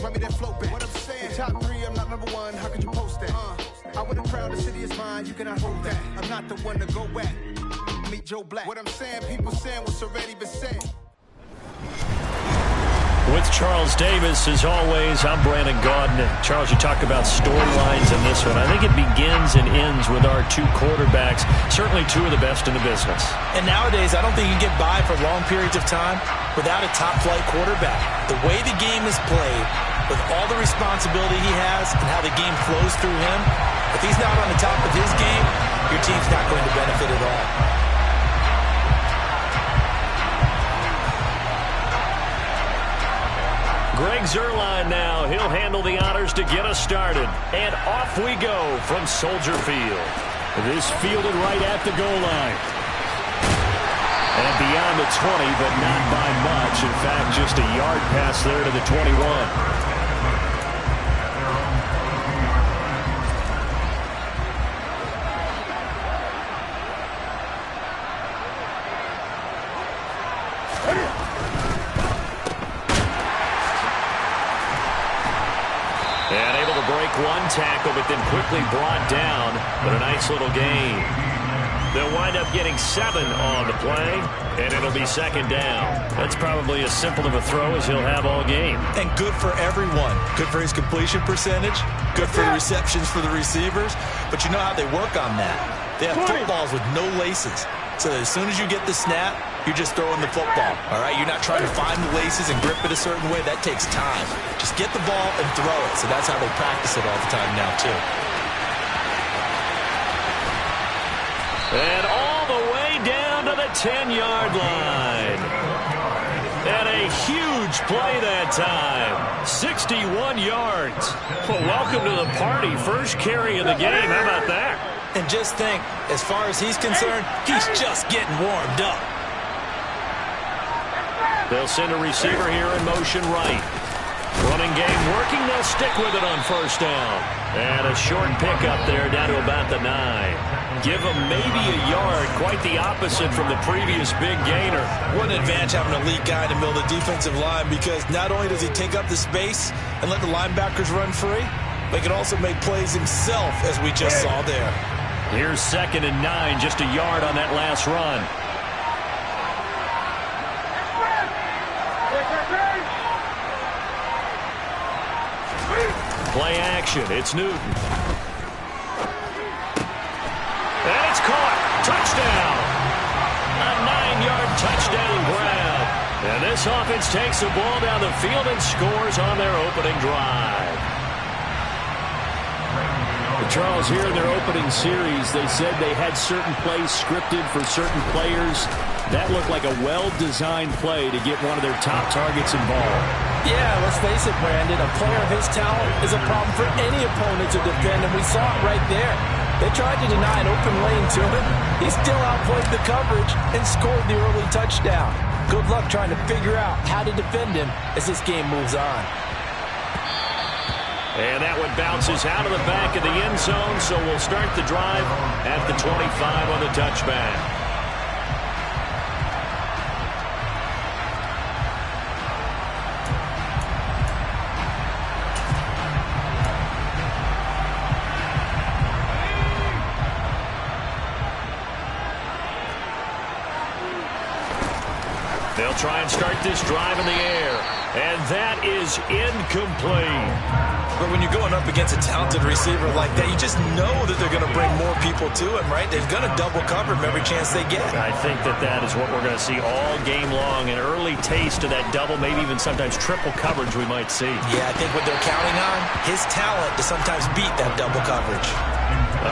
run me that flow back. What I'm saying, top 3, I'm not number 1. How could you post that? I would have crowned the city is mine. You cannot hold that. I'm not the one to go at. Meet Joe Black. What I'm saying, people saying what's already been said. With Charles Davis, as always, I'm Brandon Gaudin. Charles, you talk about storylines in this one. I think it begins and ends with our 2 quarterbacks, certainly 2 of the best in the business. And nowadays, I don't think you can get by for long periods of time without a top-flight quarterback. The way the game is played, with all the responsibility he has and how the game flows through him, if he's not on the top of his game, your team's not going to benefit at all. Greg Zuerlein now. He'll handle the honors to get us started. And off we go from Soldier Field. This fielded right at the goal line. And beyond the 20, but not by much. In fact, just a yard pass there to the 21. One tackle, but then quickly brought down. But a nice little gain. They'll wind up getting 7 on the play, and it'll be 2nd down. That's probably as simple of a throw as he'll have all game. And good for everyone. Good for his completion percentage. Good for the receptions for the receivers. But you know how they work on that. They have footballs with no laces. So that as soon as you get the snap, you're just throwing the football, all right? You're not trying to find the laces and grip it a certain way. That takes time. Just get the ball and throw it. So that's how they practice it all the time now, too. And all the way down to the 10-yard line. And a huge play that time. 61 yards. Well, welcome to the party. First carry of the game. How about that? And just think, as far as he's concerned, he's just getting warmed up. They'll send a receiver here in motion right. Running game working. They'll stick with it on 1st down. And a short pickup there down to about the 9. Give them maybe a yard. Quite the opposite from the previous big gainer. What an advantage having an elite guy in the middle of the defensive line, because not only does he take up the space and let the linebackers run free, but he can also make plays himself, as we just saw there. Here's 2nd and 9, just a yard on that last run. Play action. It's Newton. And it's caught. Touchdown. A 9-yard touchdown grab. And this offense takes the ball down the field and scores on their opening drive. Charles, here in their opening series, they said they had certain plays scripted for certain players. That looked like a well-designed play to get one of their top targets involved. Yeah, let's face it, Brandon. A player of his talent is a problem for any opponent to defend, and we saw it right there. They tried to deny an open lane to him. He still outplayed the coverage and scored the early touchdown. Good luck trying to figure out how to defend him as this game moves on. And that one bounces out of the back of the end zone, so we'll start the drive at the 25 on the touchback. They'll try and start this drive in the air, and that is incomplete. But when you're going up against a talented receiver like that, you just know that they're going to bring more people to him, right? They're going to double cover him every chance they get. I think that is what we're going to see all game long, an early taste of that double, maybe even sometimes triple coverage we might see. Yeah, I think what they're counting on, his talent to sometimes beat that double coverage.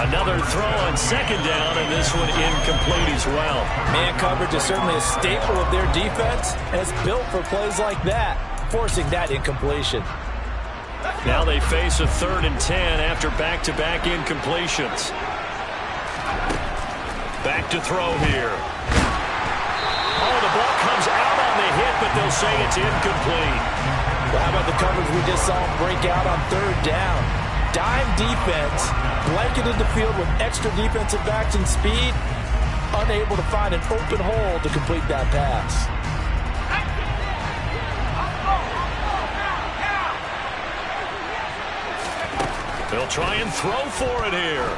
Another throw on 2nd down, and this one incomplete as well. Man coverage is certainly a staple of their defense, and it's built for plays like that, forcing that incompletion. Now they face a 3rd and 10 after back-to-back incompletions. Back to throw here. Oh, the ball comes out on the hit, but they'll say it's incomplete. Well, how about the coverage we just saw break out on 3rd down? Dime defense, blanketed the field with extra defensive backs and speed, unable to find an open hole to complete that pass. They'll try and throw for it here.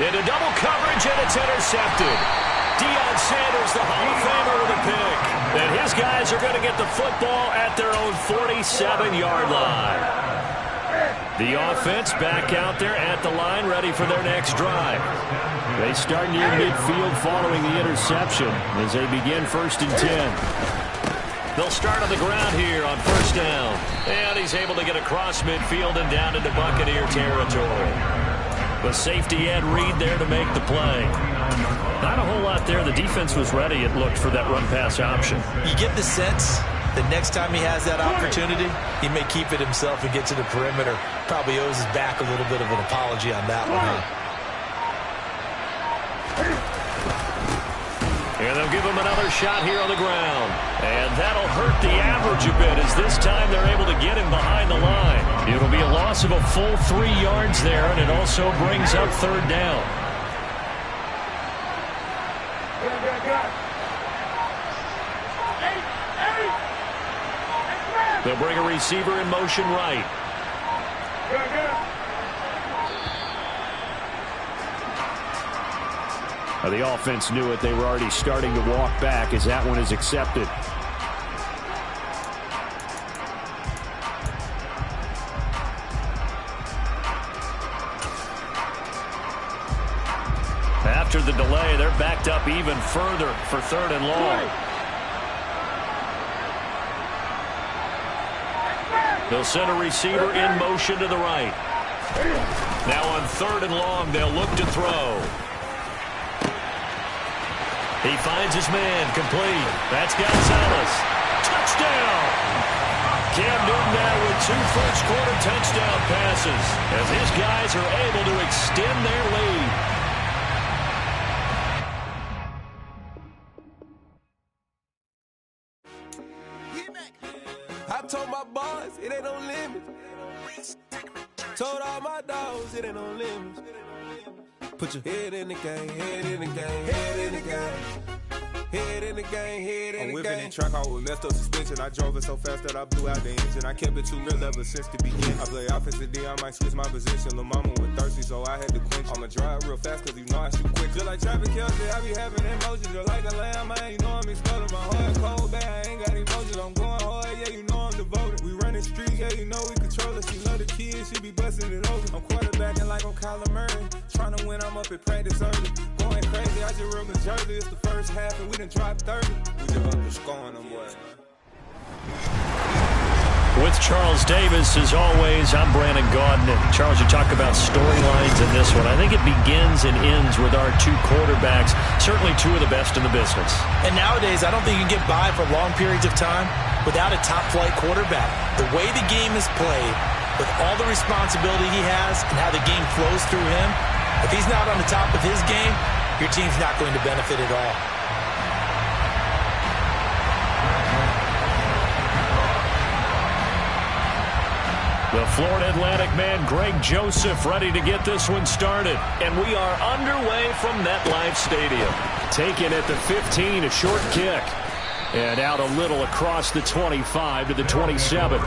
Into double coverage, and it's intercepted. Deion Sanders, the Hall of Famer, with a pick. And his guys are going to get the football at their own 47-yard line. The offense back out there at the line, ready for their next drive. They start near midfield following the interception as they begin 1st and 10. They'll start on the ground here on 1st down. And he's able to get across midfield and down into Buccaneer territory. The safety Ed Reed there to make the play. Not a whole lot there. The defense was ready, it looked, for that run-pass option. You get the sense that next time he has that opportunity, he may keep it himself and get to the perimeter. Probably owes his back a little bit of an apology on that one, huh? And they'll give him another shot here on the ground. And that'll hurt the average a bit as this time they're able to get him behind the line. It'll be a loss of a full 3 yards there, and it also brings up 3rd down. They'll bring a receiver in motion right. The offense knew it. They were already starting to walk back as that one is accepted. After the delay, they're backed up even further for 3rd and long. They'll send a receiver in motion to the right. Now on 3rd and long, they'll look to throw. He finds his man, complete. That's Gonzalez. Touchdown! Cam Newton now with 2 first-quarter touchdown passes as his guys are able to extend their lead. I told my boys it ain't no limits. Told all my dogs it ain't no limits. Put your head in the game, head in the game, head in the game. Head in the game, head in the game. I'm whipping in track out with messed up suspension. I drove it so fast that I blew out the engine. I kept it too real ever since the beginning. I play offensive D, I might switch my position. Lil' mama was thirsty, so I had to quench. I'ma drive real fast, cause you know I shoot quick. Just like traffic Kelsey, I be having emotions. Just like a lamb, man, you know I'm exploding. My heart cold, bad, I ain't got emotions. I'm going hard, yeah, you know I'm devoted. We running streets, yeah, you know we control it. She love the kids, she be busting it over. I'm quarterbacking like I'm Kyler Murray. Trying to win, I'm up at practice early. Going crazy, I just rub the jersey. It's the first half, and we done dropped 30. We just up the scoring them, boy. With Charles Davis, as always, I'm Brandon Gaudin. And Charles, you talk about storylines in this one. I think it begins and ends with our 2 quarterbacks, certainly 2 of the best in the business. And nowadays, I don't think you can get by for long periods of time without a top-flight quarterback. The way the game is played, with all the responsibility he has and how the game flows through him, if he's not on the top of his game, your team's not going to benefit at all. The Florida Atlantic man, Greg Joseph, ready to get this one started. And we are underway from MetLife Stadium. Taken at the 15, a short kick. And out a little across the 25 to the 27.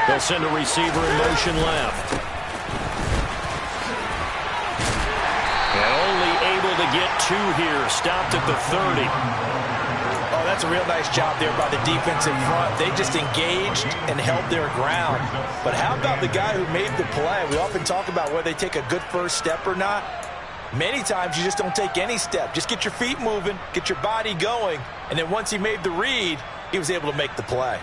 They'll send a receiver in motion left. And only able to get 2 here. Stopped at the 30. Oh, that's a real nice job there by the defense in front. They just engaged and held their ground. But how about the guy who made the play? We often talk about whether they take a good first step or not. Many times you just don't take any step. Just get your feet moving, get your body going, and then once he made the read, he was able to make the play.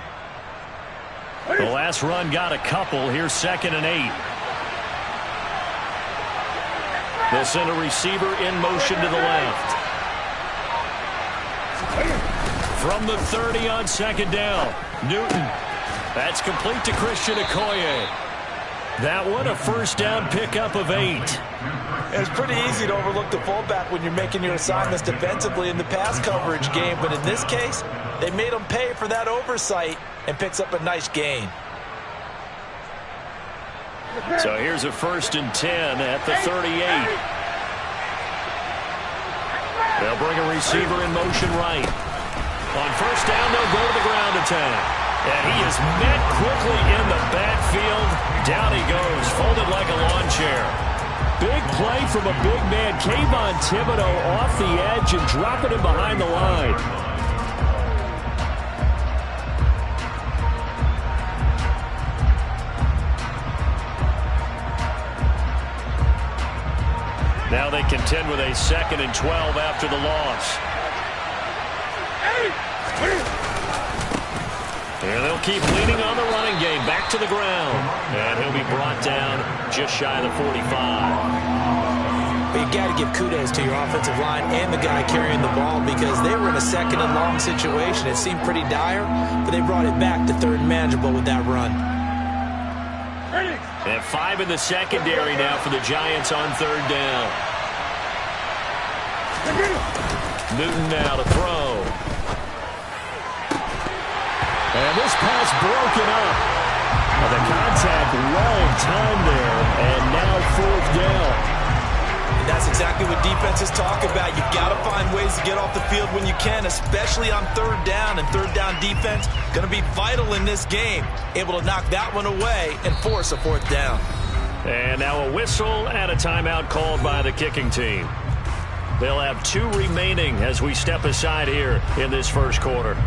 The last run got a couple. Here's 2nd and 8. They'll send a receiver in motion to the left. from the 30 on second down. Newton. That's complete to Christian Okoye. That one, a first down pickup of 8. It's pretty easy to overlook the fullback when you're making your assignments defensively in the pass coverage game, but in this case, they made him pay for that oversight and picks up a nice gain. So here's a 1st and 10 at the 38. They'll bring a receiver in motion right. On first down, they'll go to the ground attack. And he is met quickly in the backfield. Down he goes, folded like a lawn chair. Big play from a big man. Kayvon Thibodeaux off the edge and dropping him behind the line. Now they contend with a 2nd and 12 after the loss. And they'll keep leaning on the running game. Back to the ground. And he'll be brought down just shy of the 45. But you got to give kudos to your offensive line and the guy carrying the ball because they were in a 2nd and long situation. It seemed pretty dire, but they brought it back to 3rd and manageable with that run. And 5 in the secondary now for the Giants on 3rd down. Newton now to throw. And this pass broken up. The contact well timed there, and now 4th down. And that's exactly what defenses talk about. You've got to find ways to get off the field when you can, especially on 3rd down. And 3rd down defense going to be vital in this game. Able to knock that one away and force a 4th down. And now a whistle and a timeout called by the kicking team. They'll have 2 remaining as we step aside here in this 1st quarter.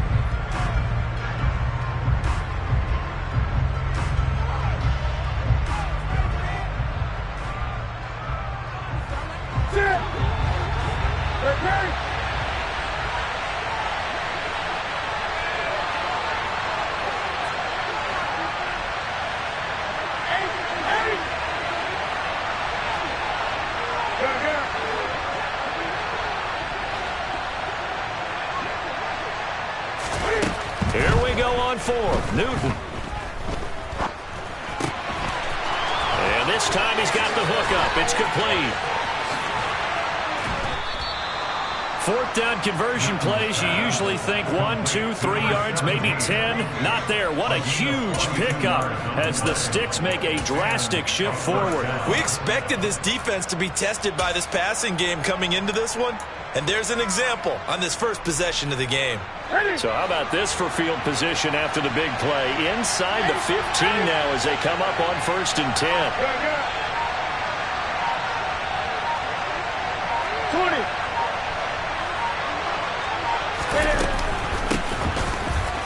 Here we go on 4th. Newton. And this time he's got the hookup. It's complete. 4th down conversion plays, you usually think 1, 2, 3 yards, maybe 10. Not there. What a huge pickup as the Sticks make a drastic shift forward. We expected this defense to be tested by this passing game coming into this one. And there's an example on this first possession of the game. So how about this for field position after the big play? Inside the 15 now as they come up on 1st and 10. 20.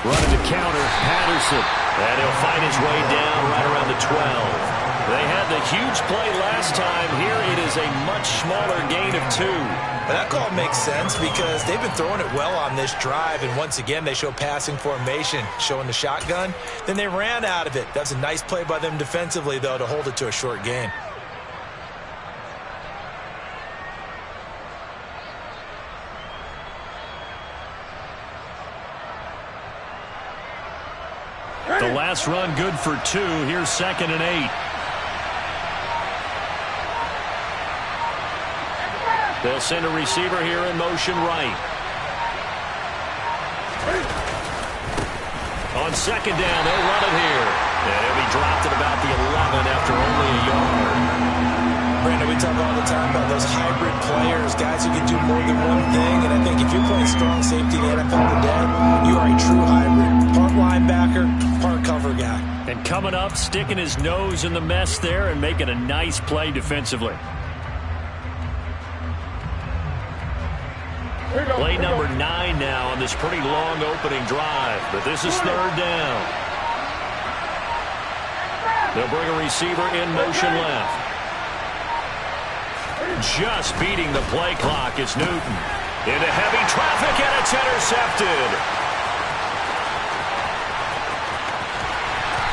Running the counter, Patterson. And he'll find his way down right around the 12. They had the huge play last time. Here it is a much smaller gain of 2. But that call makes sense because they've been throwing it well on this drive. And once again, they show passing formation, showing the shotgun. Then they ran out of it. That's a nice play by them defensively, though, to hold it to a short gain. The last run good for 2. Here's 2nd and 8. They'll send a receiver here in motion right. On 2nd down, they'll run it here. And he'll be dropped at about the 11 after only a yard. Brandon, we talk all the time about those hybrid players, guys who can do more than one thing. And I think if you're playing strong safety in the NFL today, you are a true hybrid. Part linebacker, part cover guy. And coming up, sticking his nose in the mess there and making a nice play defensively. Play number 9 now on this pretty long opening drive. But this is 3rd down. They'll bring a receiver in motion left. Just beating the play clock is Newton. Into heavy traffic, and it's intercepted.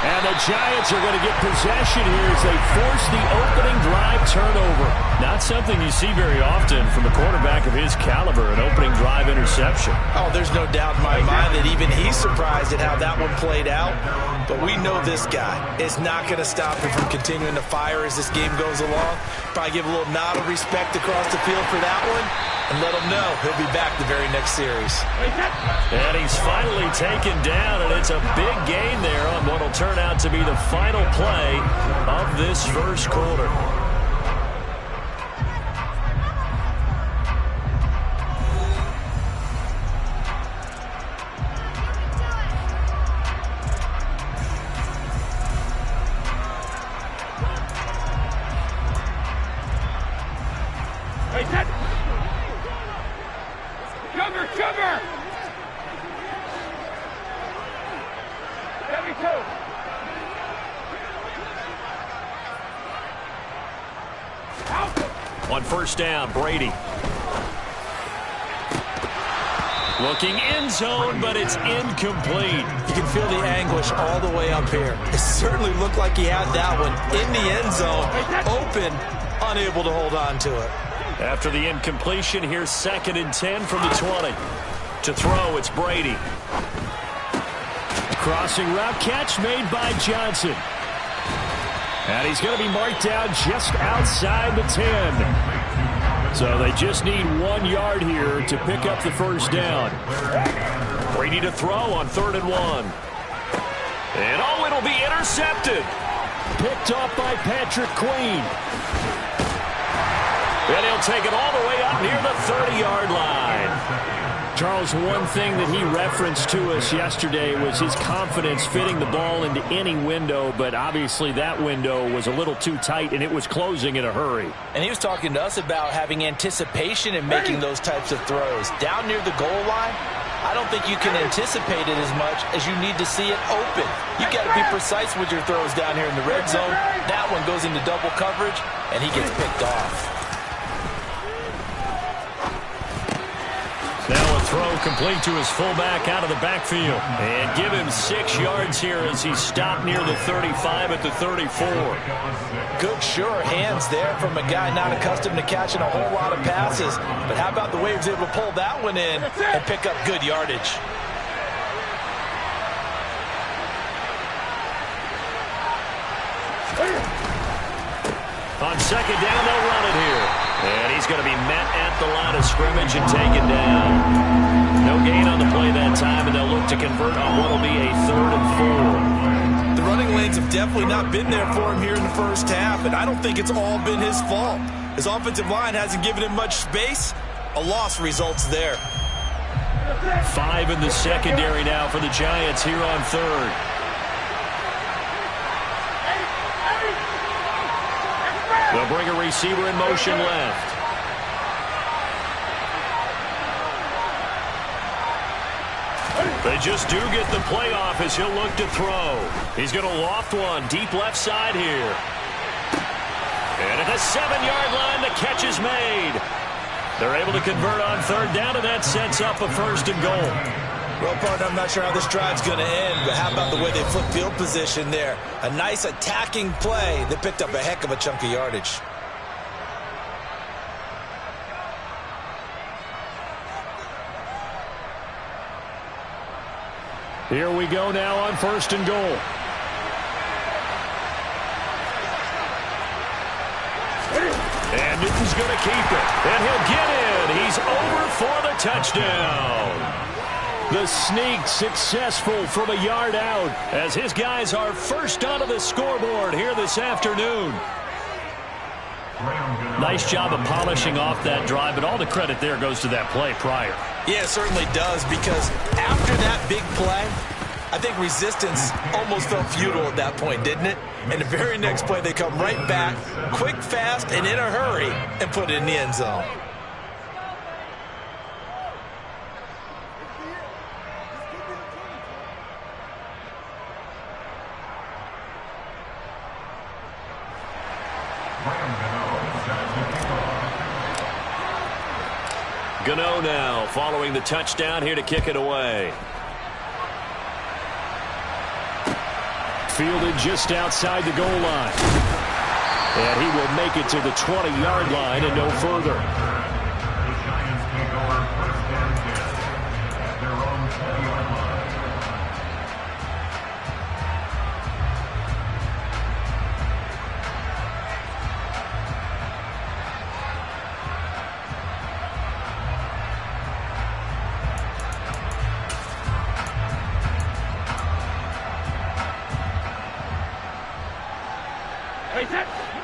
And the Giants are going to get possession here as they force the opening drive turnover. Not something you see very often from a quarterback of his caliber, an opening drive interception. Oh, there's no doubt in my mind that even he's surprised at how that one played out. But we know this guy is not going to stop him from continuing to fire as this game goes along. Probably give a little nod of respect across the field for that one and let him know he'll be back the very next series. And he's finally taken down, and it's a big gain there on what will turn out to be the final play of this first quarter. On first down, Brady. Looking end zone, but it's incomplete. You can feel the anguish all the way up here. It certainly looked like he had that one in the end zone, open, unable to hold on to it. After the incompletion, here's 2nd and 10 from the 20. To throw, it's Brady. Crossing route catch made by Johnson. And he's going to be marked down just outside the 10. So they just need 1 yard here to pick up the first down. Brady to throw on 3rd and 1. And oh, it'll be intercepted. Picked off by Patrick Queen. And he'll take it all the way up near the 30-yard line. Charles, one thing that he referenced to us yesterday was his confidence fitting the ball into any window, but obviously that window was a little too tight, and it was closing in a hurry. And he was talking to us about having anticipation in making those types of throws. Down near the goal line, I don't think you can anticipate it as much as you need to see it open. You got to be precise with your throws down here in the red zone. That one goes into double coverage, and he gets picked off. Now a throw complete to his fullback out of the backfield. And give him 6 yards here as he's stopped near the 35 at the 34. Good, sure hands there from a guy not accustomed to catching a whole lot of passes. But how about the way he was able to pull that one in and pick up good yardage? On 2nd down, they'll run it here. And he's going to be met at the line of scrimmage and taken down. No gain on the play that time, and they'll look to convert on what will be a 3rd and 4. The running lanes have definitely not been there for him here in the first half, and I don't think it's all been his fault. His offensive line hasn't given him much space. A loss results there. 5 in the secondary now for the Giants here on 3rd. They'll bring a receiver in motion left. They just do get the play off as he'll look to throw. He's going to loft one deep left side here. And at the 7-yard line, the catch is made. They're able to convert on 3rd down, and that sets up a 1st and goal. Well, partner, I'm not sure how this drive's going to end, but how about the way they flip field position there? A nice attacking play that picked up a heck of a chunk of yardage. Here we go now on 1st and goal. And Newton's going to keep it. And he'll get in. He's over for the touchdown. The sneak successful from a yard out as his guys are first onto the scoreboard here this afternoon. Nice job of polishing off that drive, but all the credit there goes to that play prior. Yeah, it certainly does, because after that big play, I think resistance almost felt futile at that point, didn't it? And the very next play, they come right back, quick, fast, and in a hurry, and put it in the end zone. Gano now following the touchdown here to kick it away. Fielded just outside the goal line. And he will make it to the 20-yard line and no further.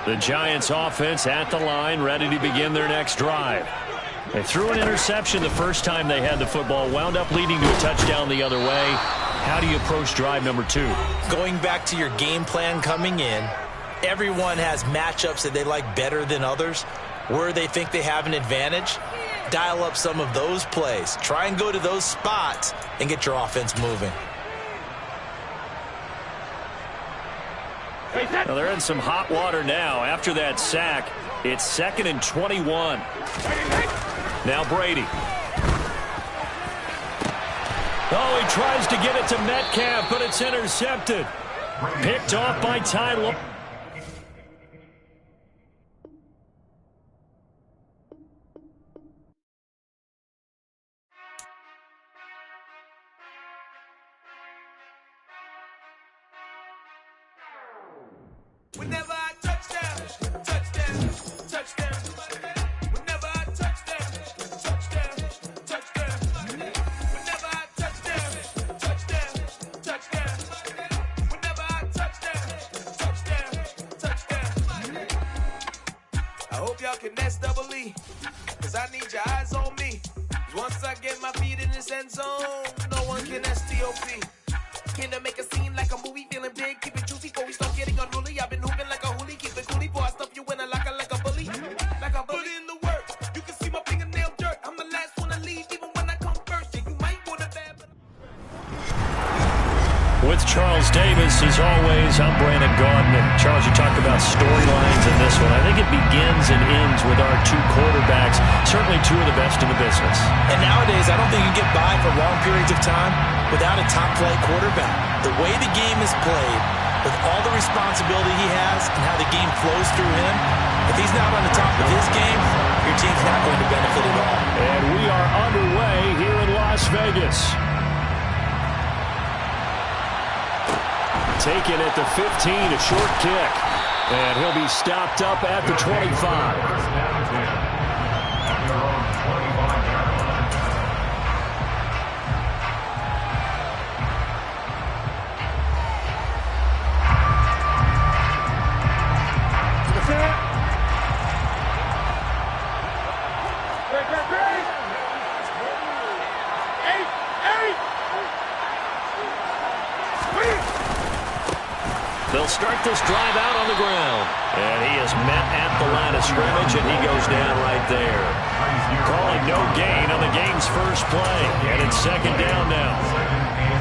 The Giants offense at the line, ready to begin their next drive. They threw an interception the first time they had the football, wound up leading to a touchdown the other way. How do you approach drive number 2? Going back to your game plan coming in, everyone has matchups that they like better than others. Where they think they have an advantage, dial up some of those plays. Try and go to those spots and get your offense moving. Well, they're in some hot water now. After that sack, it's 2nd and 21. Now Brady. Oh, he tries to get it to Metcalf, but it's intercepted. Picked off by Ty Law. Whenever I touchdown, touchdown, touchdown. Whenever I touchdown, touchdown, touchdown. Whenever I touchdown, touchdown, touchdown. Whenever I touchdown, touchdown, touchdown. I hope y'all can nest double E, cause I need your eyes on me. Once I get my feet in this end zone, no one can STOP. Can I make a scene like a movie, feeling big, keep it juicy before we start getting unruly. I've been hooping like a hoolie, keep it coolie before I stuff you in a locker like a bully. Like a bully. Put in the work, you can see my fingernail dirt. I'm the last one to leave, even when I come first. Yeah, you might want to bad, but With Charles Davis, as always, I'm Brandon Gaudin. Charles, you talked about storylines in this one. I think it begins and ends with our 2 quarterbacks, certainly 2 of the best in the business. And nowadays, I don't think you can get by for long periods of time without a top-flight quarterback. The way the game is played, with all the responsibility he has and how the game flows through him, if he's not on the top of his game, your team's not going to benefit at all. And we are underway here in Las Vegas. Taken at the 15, a short kick. And he'll be stopped up at the 25. They'll start this drive out on the ground. And he is met at the line of scrimmage, and he goes down right there. Calling no gain on the game's first play. And it's 2nd down now.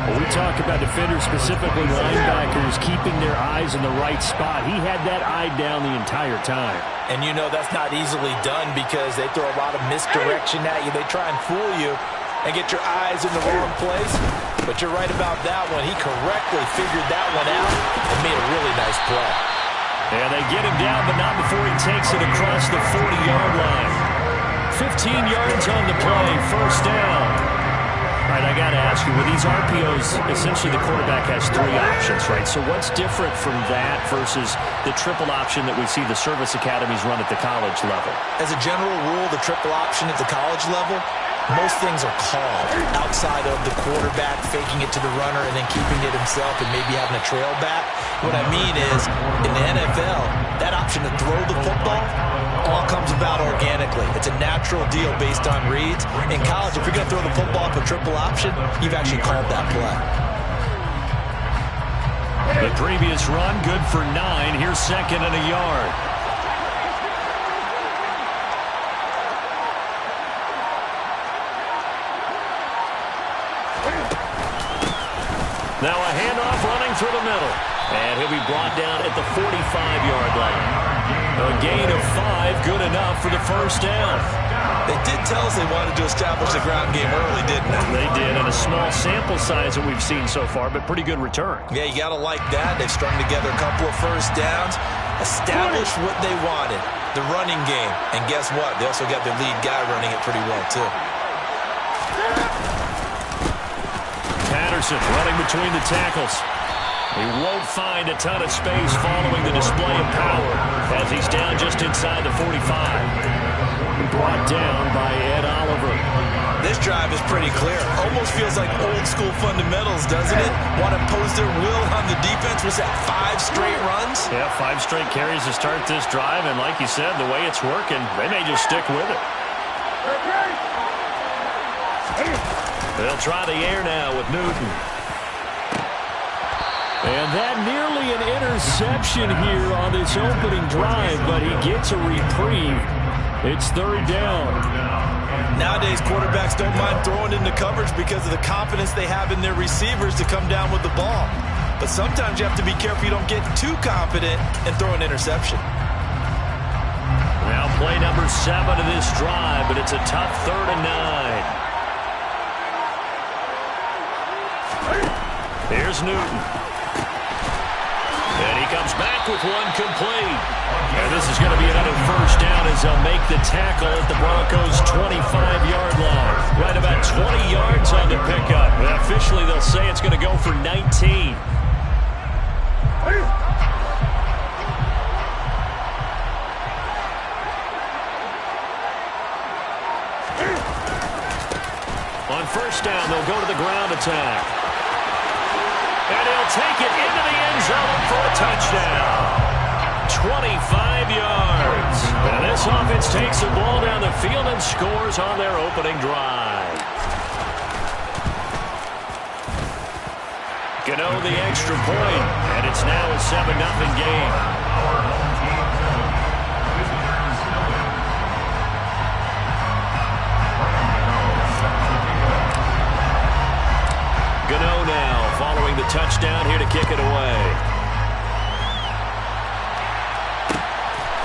Well, we talk about defenders, specifically linebackers, keeping their eyes in the right spot. He had that eye down the entire time. And you know that's not easily done because they throw a lot of misdirection at you. They try and fool you and get your eyes in the wrong place. But you're right about that one. He correctly figured that one out and made a really nice play. And they get him down, but not before he takes it across the 40-yard line. 15 yards on the play, 1st down. All right, I got to ask you, with these RPOs, essentially the quarterback has 3 options, right? So what's different from that versus the triple option that we see the service academies run at the college level? As a general rule, the triple option at the college level, most things are called outside of the quarterback faking it to the runner and then keeping it himself and maybe having a trail back. What I mean is, in the NFL, that option to throw the football all comes about organically. It's a natural deal based on reads. In college, if you're going to throw the football for triple option, you've actually called that play. The previous run, good for 9. Here's 2nd and a yard. Now a handoff running through the middle. And he'll be brought down at the 45-yard line. A gain of 5, good enough for the 1st down. They did tell us they wanted to establish the ground game early, didn't they? They did, and a small sample size that we've seen so far, but pretty good return. Yeah, you got to like that. They've strung together a couple of 1st downs. established what they wanted, the running game. And guess what? They also got their lead guy running it pretty well, too. Patterson running between the tackles. He won't find a ton of space following the display of power as he's down just inside the 45. Brought down by Ed Oliver. This drive is pretty clear. Almost feels like old school fundamentals, doesn't it? Want to impose their will on the defense. Was that 5 straight runs? Yeah, 5 straight carries to start this drive, and like you said, the way it's working, they may just stick with it. They'll try the air now with Newton. And that nearly an interception here on this opening drive, but he gets a reprieve. It's 3rd down. Nowadays, quarterbacks don't mind throwing into coverage because of the confidence they have in their receivers to come down with the ball. But sometimes you have to be careful you don't get too confident and throw an interception. Now play number 7 of this drive, but it's a tough 3rd and 9. Here's Newton. And he comes back with one complete. And this is going to be another 1st down as they'll make the tackle at the Broncos' 25-yard line. Right about 20 yards on the pickup. And officially, they'll say it's going to go for 19. On 1st down, they'll go to the ground attack. And he'll take it into the end zone for a touchdown. 25 yards. And this offense takes the ball down the field and scores on their opening drive. Gano the extra point, and it's now a 7-0 game. Gano now following the touchdown here to kick it away.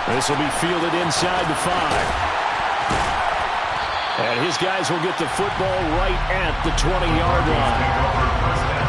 This will be fielded inside the 5. And his guys will get the football right at the 20-yard line.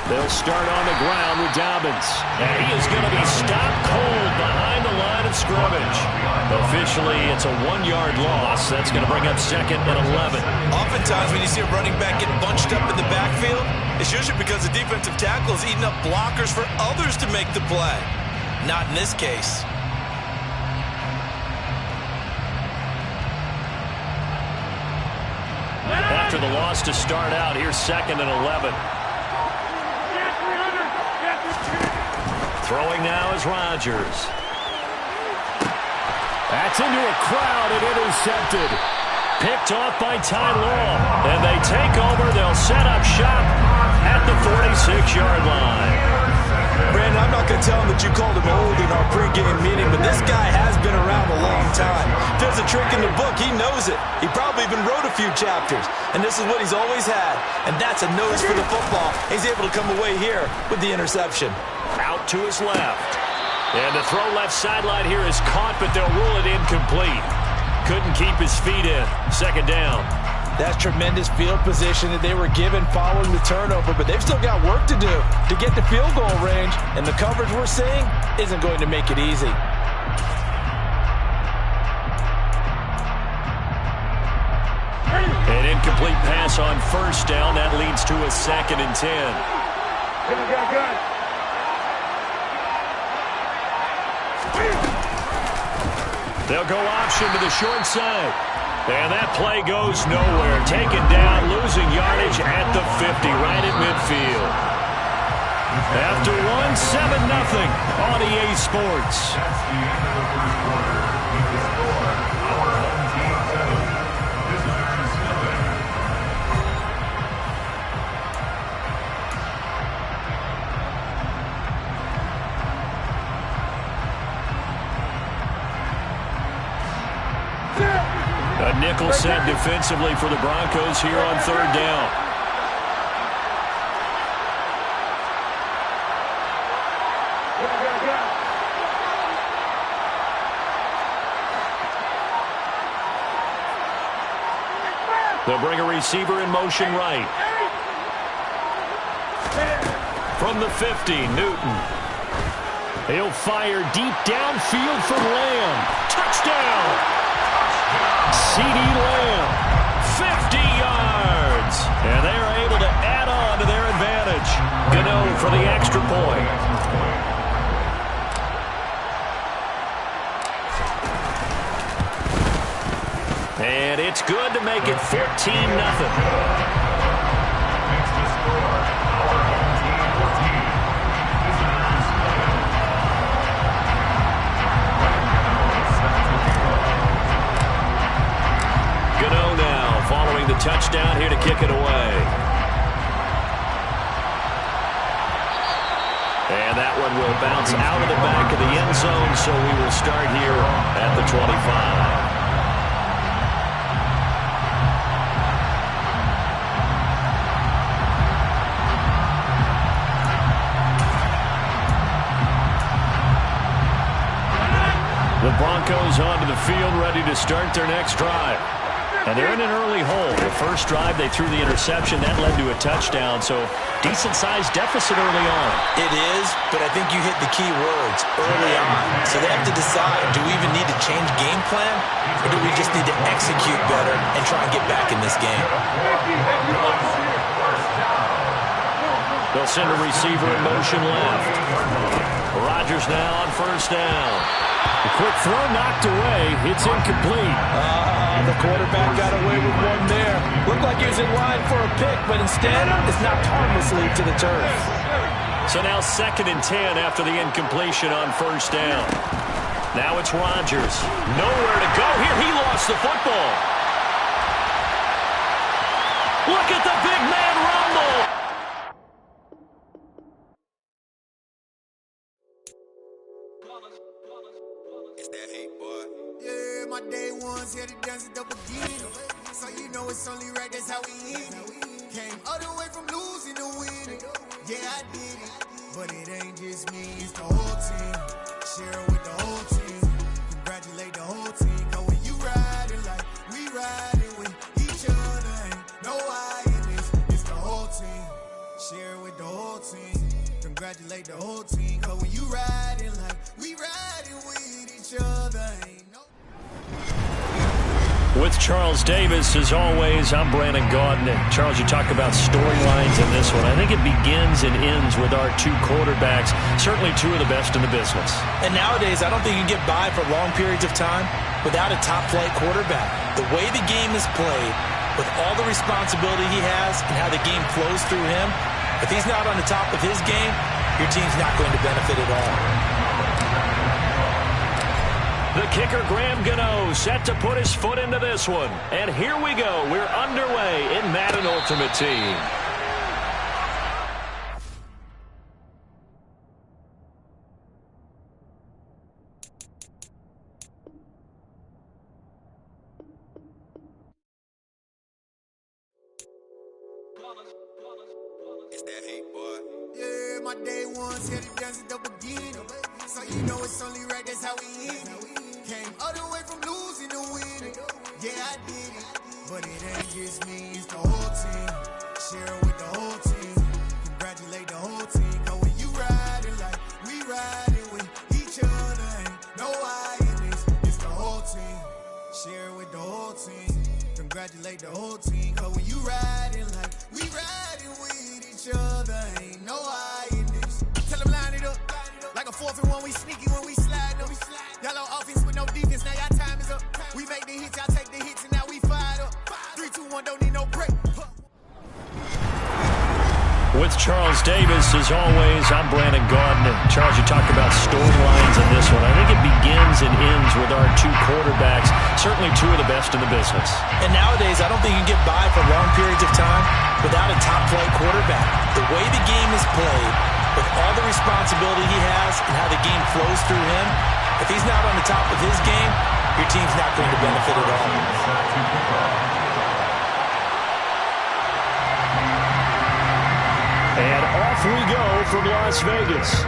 They'll start on the ground with Dobbins. And he is going to be stopped cold behind the line of scrimmage. Officially, it's a 1-yard loss. That's going to bring up 2nd and 11. Oftentimes, when you see a running back get bunched up in the backfield, it's usually because the defensive tackle is eating up blockers for others to make the play. Not in this case. After the loss to start out, here's 2nd and 11. Throwing now is Rodgers. That's into a crowd and intercepted. Picked off by Ty Law. And they take over. They'll set up shop at the 46-yard line. Brandon, I'm not going to tell him that you called him old in our pregame meeting, but this guy has been around a long time. If there's a trick in the book, he knows it. He probably even wrote a few chapters, and this is what he's always had, and that's a nose for the football. He's able to come away here with the interception. Out to his left. And the throw left sideline here is caught, but they'll rule it incomplete. Couldn't keep his feet in. 2nd down. That's tremendous field position that they were given following the turnover, but they've still got work to do to get the field goal range, and the coverage we're seeing isn't going to make it easy. An incomplete pass on 1st down. That leads to a 2nd and 10. They'll go option to the short side. And that play goes nowhere. Taken down, losing yardage at the 50, right at midfield. After 1-7-0 on EA Sports. A nickel set defensively for the Broncos here on third down. They'll bring a receiver in motion right. From the 50, Newton. He'll fire deep downfield for Lamb. Touchdown! CeeDee Lamb, 50 yards. And they are able to add on to their advantage. Gano for the extra point. And it's good to make it 14-0. Following the touchdown here to kick it away. And that one will bounce out of the back of the end zone, so we will start here at the 25. The Broncos onto the field, ready to start their next drive. And they're in an early hole. The first drive, they threw the interception. That led to a touchdown, so decent-sized deficit early on. It is, but I think you hit the key words early on. So they have to decide, do we even need to change game plan, or do we just need to execute better and try and get back in this game? They'll send a receiver in motion left. Rodgers now on first down. A quick throw knocked away. It's incomplete. The quarterback got away with one there. Looked like he was in line for a pick, but instead it's knocked harmlessly to the turf. So now 2nd and 10 after the incompletion on first down. Now it's Rodgers. Nowhere to go here. He lost the football. Look at the big man rumble. My day ones here to dance it up again. So you know it's only right, that's how we end it. Came all the way from losing to winning. Yeah, I did it. But it ain't just me, it's the whole team. Share it with the whole team. Congratulate the whole team. Cause when you riding like we riding with each other, ain't no I in this. It's the whole team. Share it with the whole team. Congratulate the whole team. Cause when you riding like we riding with each other, ain't no. With Charles Davis, as always, I'm Brandon Gaudin. Charles, you talk about storylines in this one. I think it begins and ends with our two quarterbacks, certainly two of the best in the business. And nowadays, I don't think you can get by for long periods of time without a top-flight quarterback. The way the game is played, with all the responsibility he has and how the game flows through him, if he's not on the top of his game, your team's not going to benefit at all. The kicker, Graham Gano, set to put his foot into this one. And here we go. We're underway in Madden Ultimate Team. It's that hate, boy. Yeah, my day ones here to dance it up again. So you know it's only right, that's how we end it. Came all the way from losing to winning. Yeah, I did it. But it ain't just me, it's the whole team. Share it with the whole team. Congratulate the whole team. Cause when you riding like we riding with each other, ain't no I in this. It's the whole team. Share it with the whole team. Congratulate the whole team. Cause when you riding like we riding with each other, ain't no I in this. Tell them line it up. Like a 4th and 1, we sneaky when we slide them. Y'all on offense with no defense, now y'all time is up. We make the hits, y'all take the hits, and now we fired up. 3, 2, 1, don't need no break. With Charles Davis, as always, I'm Brandon Gaudin. Charles, you talk about storylines in this one. I think it begins and ends with our two quarterbacks, certainly two of the best in the business. And nowadays, I don't think you can get by for long periods of time without a top-flight quarterback. The way the game is played, with all the responsibility he has and how the game flows through him, if he's not on the top of his game, your team's not going to benefit at all. And off we go from Las Vegas.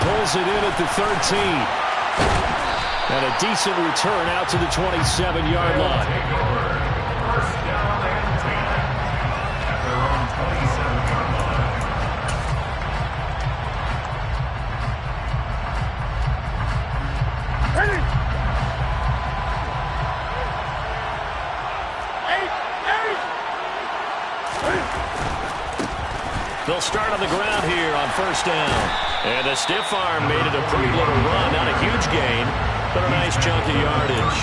Pulls it in at the 13. And a decent return out to the 27-yard line. First down and 10 at their own 27-yard line. They'll start on the ground here on first down. And the stiff arm made it a pretty little run. Not a huge gain, but a nice chunk of yardage.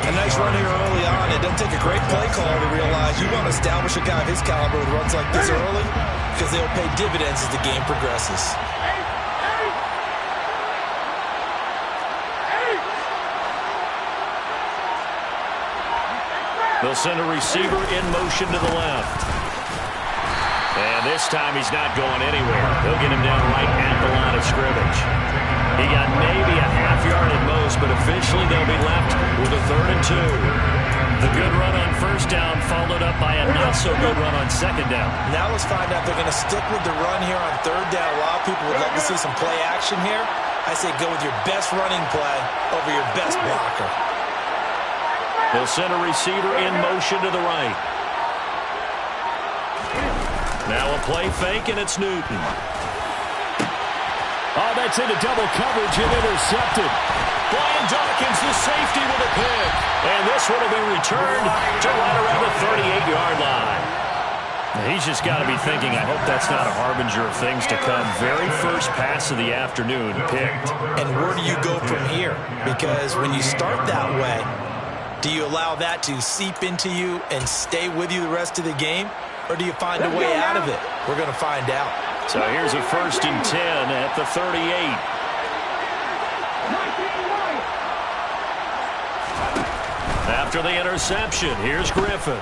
A nice run here early on. It doesn't take a great play call to realize you want to establish a guy of his caliber with runs like this early because they'll pay dividends as the game progresses. They'll send a receiver in motion to the left. And this time he's not going anywhere. They'll get him down right at the line of scrimmage. He got maybe a half yard at most, but officially they'll be left with a 3rd and 2. The good run on first down followed up by a not-so-good run on second down. Now let's find out if they're going to stick with the run here on 3rd down. A lot of people would love to see some play action here. I say go with your best running play over your best blocker. They'll send a receiver in motion to the right. Now a play fake, and it's Newton. Oh, that's into double coverage and intercepted. Brian Dawkins, the safety with a pick. And this one will be returned to right around the 38-yard line. He's just got to be thinking, I hope that's not a harbinger of things to come. Very first pass of the afternoon picked. And where do you go from here? Because when you start that way, do you allow that to seep into you and stay with you the rest of the game? Or do you find a way out of it? We're going to find out. So here's a 1st and 10 at the 38. After the interception, here's Griffin.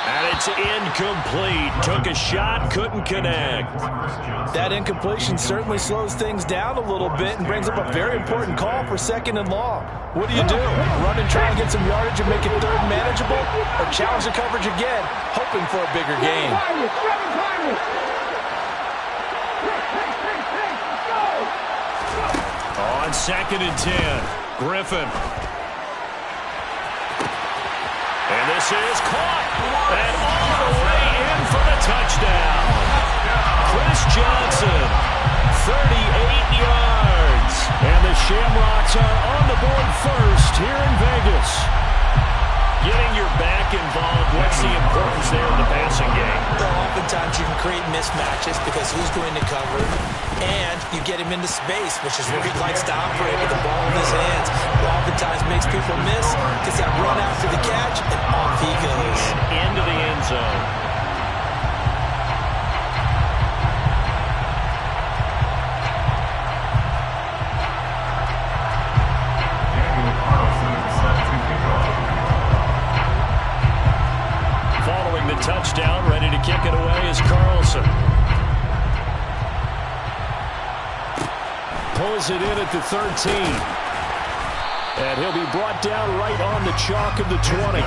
And it's incomplete. Took a shot, couldn't connect. That incompletion certainly slows things down a little bit and brings up a very important call for 2nd and long. What do? Run and try and get some yardage and make it 3rd manageable? Or challenge the coverage again, hoping for a bigger gain? On 2nd and 10, Griffin. And this is caught. And all the way in for the touchdown. Chris Johnson, 38 yards. And the Shamrocks are on the board first here in Vegas. Getting your back involved, what's the importance there in the passing game? Well, oftentimes you can create mismatches because who's going to cover, and you get him into space, which is where he likes to operate with the ball in his hands. Oftentimes makes people miss, gets that run after the catch, and off he goes. And into the end zone. Following the touchdown, ready to kick it away is Carlson. Pulls it in at the 13. And he'll be brought down right on the chalk of the 20.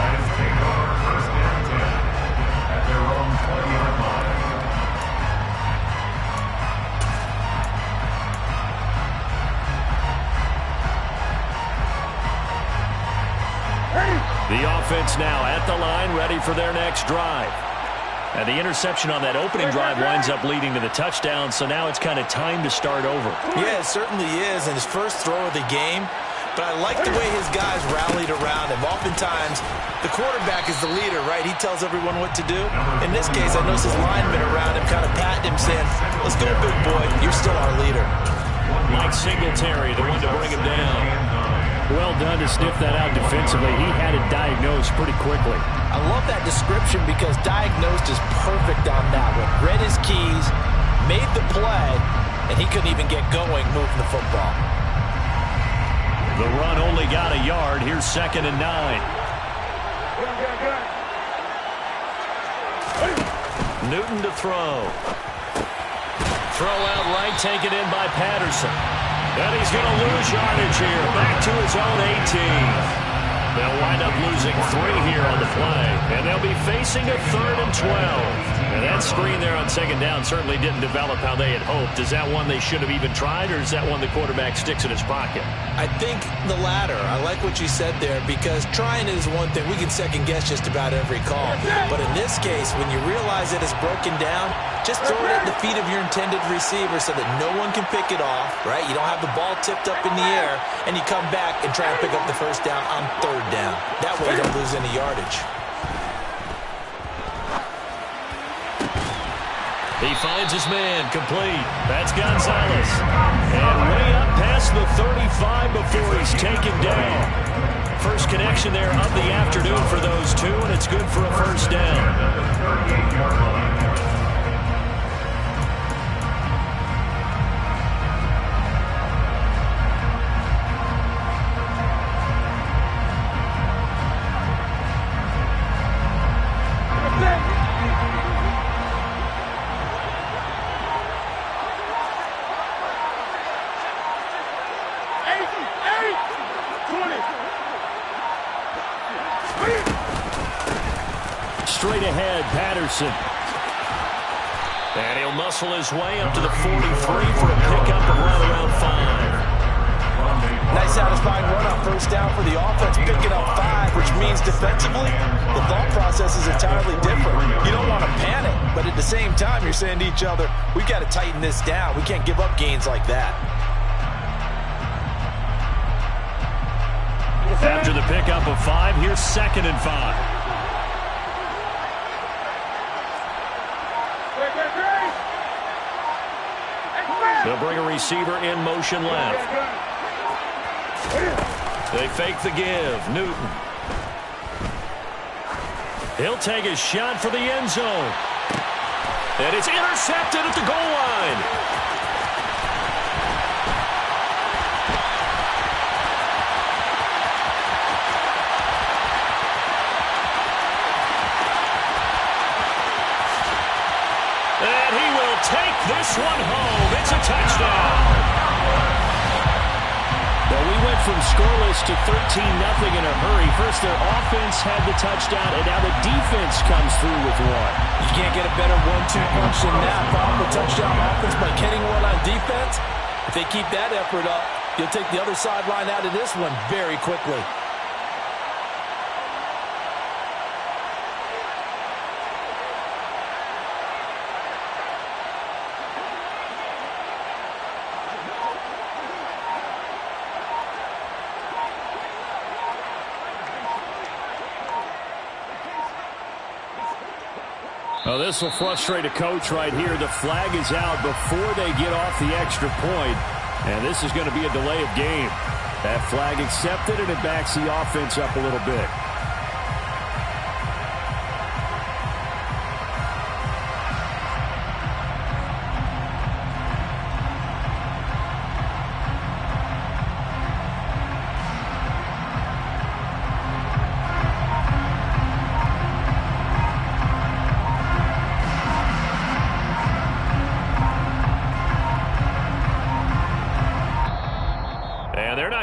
At their own 20-yard line. The offense now at the line, ready for their next drive. And the interception on that opening drive winds up leading to the touchdown, so now it's kind of time to start over. Yeah, it certainly is, and his first throw of the game. But I like the way his guys rallied around him. Oftentimes, the quarterback is the leader, right? He tells everyone what to do. In this case, I noticed his linemen around him kind of patting him, saying, let's go, big boy. You're still our leader. Mike Singletary, the one to bring him down. Well done to sniff that out defensively. He had it diagnosed pretty quickly. I love that description because diagnosed is perfect on that one. Read his keys, made the play, and he couldn't even get going moving the football. The run only got a yard. Here's 2nd and 9. Newton to throw. throw out right, taken in by Patterson. And he's going to lose yardage here. Back to his own 18. They'll wind up losing 3 here on the play. And they'll be facing a 3rd and 12. And that screen there on 2nd down certainly didn't develop how they had hoped. Is that one they should have even tried, or is that one the quarterback sticks in his pocket? I think the latter. I like what you said there, because trying is one thing. We can second-guess just about every call. But in this case, when you realize that it's broken down, just throw it at the feet of your intended receiver so that no one can pick it off, right? You don't have the ball tipped up in the air, and you come back and try and pick up the 1st down on 3rd down. That way you don't lose any yardage. He finds his man, complete. That's Gonzalez. And way up past the 35 before he's taken down. First connection there of the afternoon for those two, and it's good for a 1st down. 38-yard line. Straight ahead, Patterson. And he'll muscle his way up to the 43 for a pickup of right around 5. Nice satisfying run on 1st down for the offense, picking up 5, which means defensively, the thought process is entirely different. You don't want to panic, but at the same time, you're saying to each other, we've got to tighten this down. We can't give up gains like that. After the pickup of 5, here's 2nd and 5. They'll bring a receiver in motion left. They fake the give. Newton. He'll take a shot for the end zone. And it's intercepted at the goal line. And he will take this one home. It's a touchdown. Well, we went from scoreless to 13-0 in a hurry. First, their offense had the touchdown, and now the defense comes through with one. You can't get a better 1-2 punch than that. Proper touchdown offense by getting one on defense. If they keep that effort up, you'll take the other sideline out of this one very quickly. Well, this will frustrate a coach right here. The flag is out before they get off the extra point, and this is going to be a delay of game. That flag accepted, and it backs the offense up a little bit.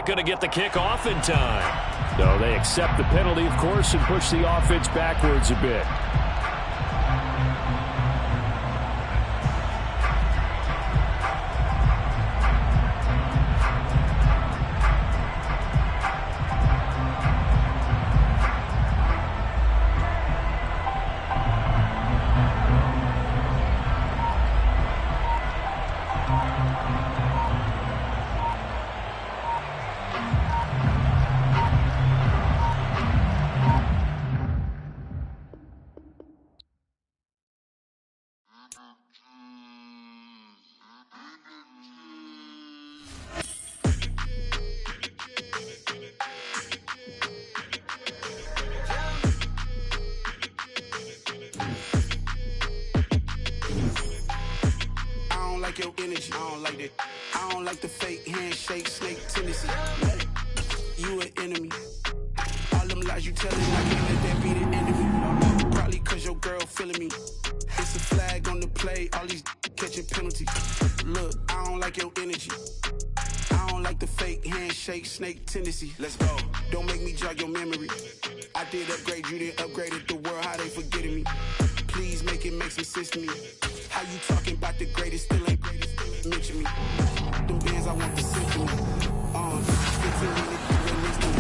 Going to get the kick off in time. So they accept the penalty, of course, and push the offense backwards a bit. Your energy, I don't like that. I don't like the fake handshake, snake tendency. You an enemy. All them lies you telling, I can't let that be the end of me. Probably cause your girl feeling me. It's a flag on the play, all these catching penalties. Look, I don't like your energy. I don't like the fake handshake snake tendency. Let's go. Don't make me jog your memory. I did upgrade you, then upgraded the world. How they forgetting me? Please make it make some sense to me. How you talking about the greatest? Still ain't greatest. Mention me. Them bands, I want the symphony. 15 minutes, you next to me.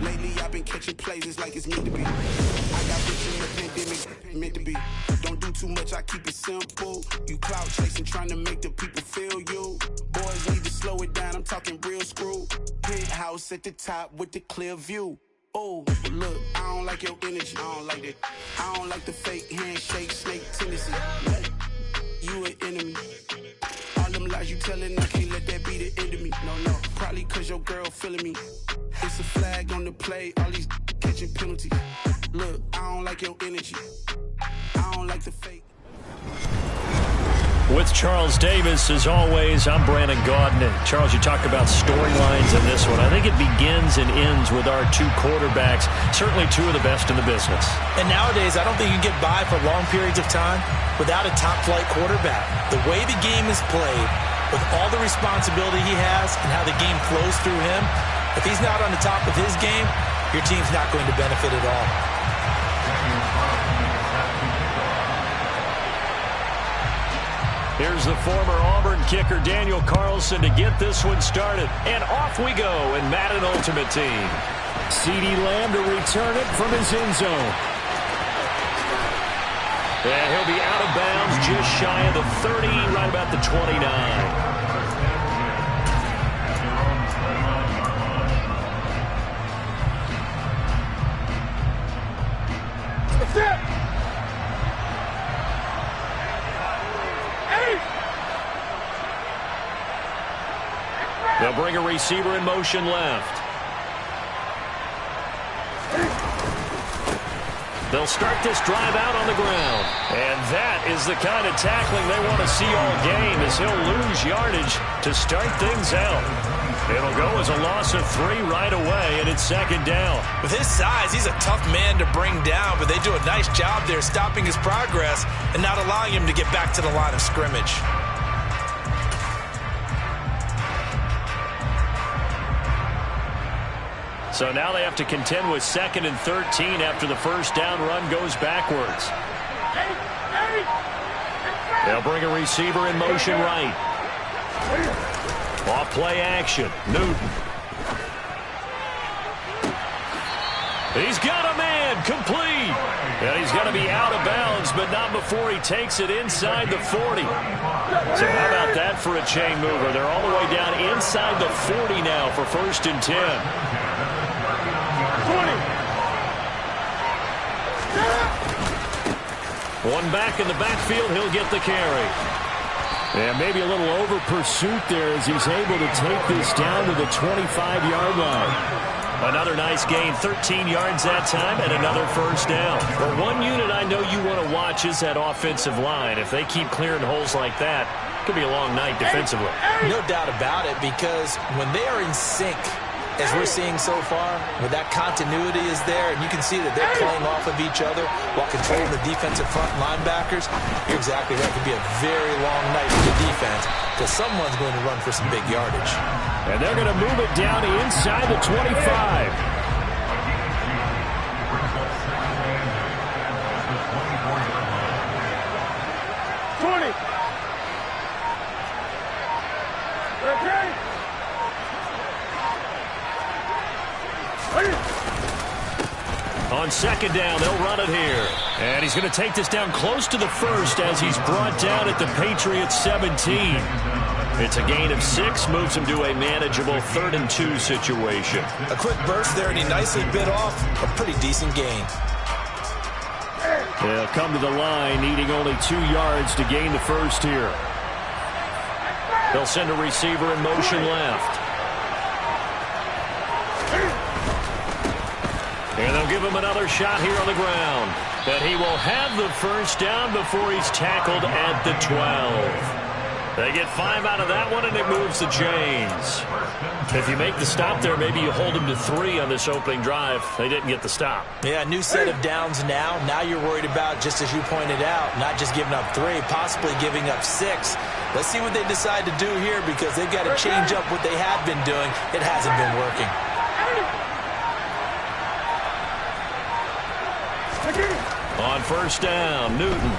Lately I've been catching plays, it's like it's meant to be. I got rich in the pandemic, meant to be. Don't do too much, I keep it simple. You clout chasing, trying to make the people feel you. Boys need to slow it down, I'm talking real screw. Penthouse at the top with the clear view. Oh, look, I don't like your energy. I don't like it. I don't like the fake handshake snake tendency. You an enemy. All them lies you telling, I can't let that be the end of me. No, probably cause your girl feeling me. It's a flag on the play, all these catching penalties. Look, I don't like your energy. I don't like the fake. With Charles Davis, as always, I'm Brandon Gaudin. And Charles, you talk about storylines in this one. I think it begins and ends with our two quarterbacks, certainly two of the best in the business. And nowadays, I don't think you can get by for long periods of time without a top-flight quarterback. The way the game is played, with all the responsibility he has and how the game flows through him, if he's not on the top of his game, your team's not going to benefit at all. Here's the former Auburn kicker, Daniel Carlson, to get this one started. And off we go in Madden Ultimate Team. CeeDee Lamb to return it from his end zone. And he'll be out of bounds just shy of the 30, right about the 29. They'll bring a receiver in motion left. They'll start this drive out on the ground. And that is the kind of tackling they want to see all game, as he'll lose yardage to start things out. It'll go as a loss of 3 right away, and it's second down. With his size, he's a tough man to bring down, but they do a nice job there stopping his progress and not allowing him to get back to the line of scrimmage. So now they have to contend with 2nd and 13 after the first down run goes backwards. They'll bring a receiver in motion right. Off play action. Newton. He's got a man complete. And he's going to be out of bounds, but not before he takes it inside the 40. So how about that for a chain mover? They're all the way down inside the 40 now for 1st and 10. One back in the backfield, he'll get the carry. And maybe a little over pursuit there as he's able to take this down to the 25-yard line. Another nice gain, 13 yards that time, and another first down. Well, one unit I know you want to watch is that offensive line. If they keep clearing holes like that, it could be a long night defensively. No doubt about it, because when they are in sync, as we're seeing so far, where that continuity is there, and you can see that they're playing off of each other while controlling the defensive front linebackers, you're exactly right. It could be a very long night for the defense because someone's going to run for some big yardage. And they're going to move it down to inside the 25. On second down, they'll run it here. And he's going to take this down close to the 1st as he's brought down at the Patriots 17. It's a gain of 6, moves him to a manageable 3rd and 2 situation. A quick burst there, and he nicely bit off a pretty decent gain. They'll come to the line, needing only 2 yards to gain the 1st here. They'll send a receiver in motion left. And they'll give him another shot here on the ground. But he will have the first down before he's tackled at the 12. They get 5 out of that one, and it moves the chains. If you make the stop there, maybe you hold them to 3 on this opening drive. They didn't get the stop. Yeah, new set of downs now. Now you're worried about, just as you pointed out, not just giving up 3, possibly giving up 6. Let's see what they decide to do here, because they've got to change up what they have been doing. It hasn't been working. On first down, Newton.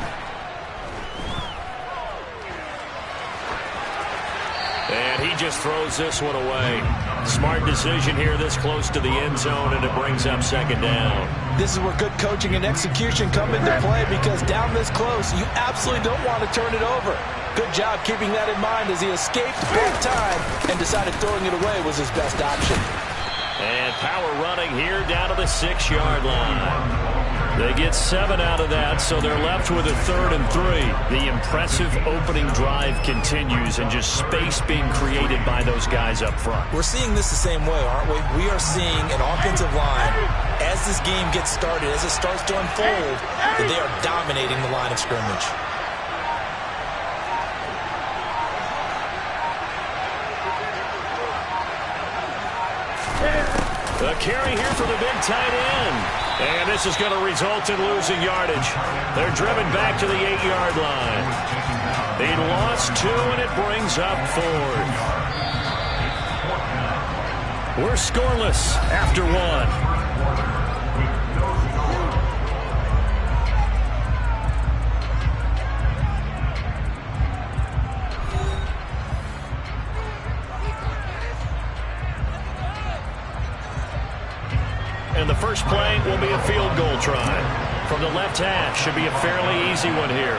And he just throws this one away. Smart decision here this close to the end zone, and it brings up second down. This is where good coaching and execution come into play, because down this close, you absolutely don't want to turn it over. Good job keeping that in mind as he escaped big time and decided throwing it away was his best option. And power running here down to the 6-yard line. They get 7 out of that, so they're left with a 3rd and 3. The impressive opening drive continues, and just space being created by those guys up front. We're seeing this the same way, aren't we? We are seeing an offensive line, as this game gets started, as it starts to unfold, that they are dominating the line of scrimmage. The carry here for the big tight end. And this is going to result in losing yardage. They're driven back to the 8-yard line. He lost 2, and it brings up 4. We're scoreless after 1. And the first play will be a field goal try. From the left hash, should be a fairly easy one here.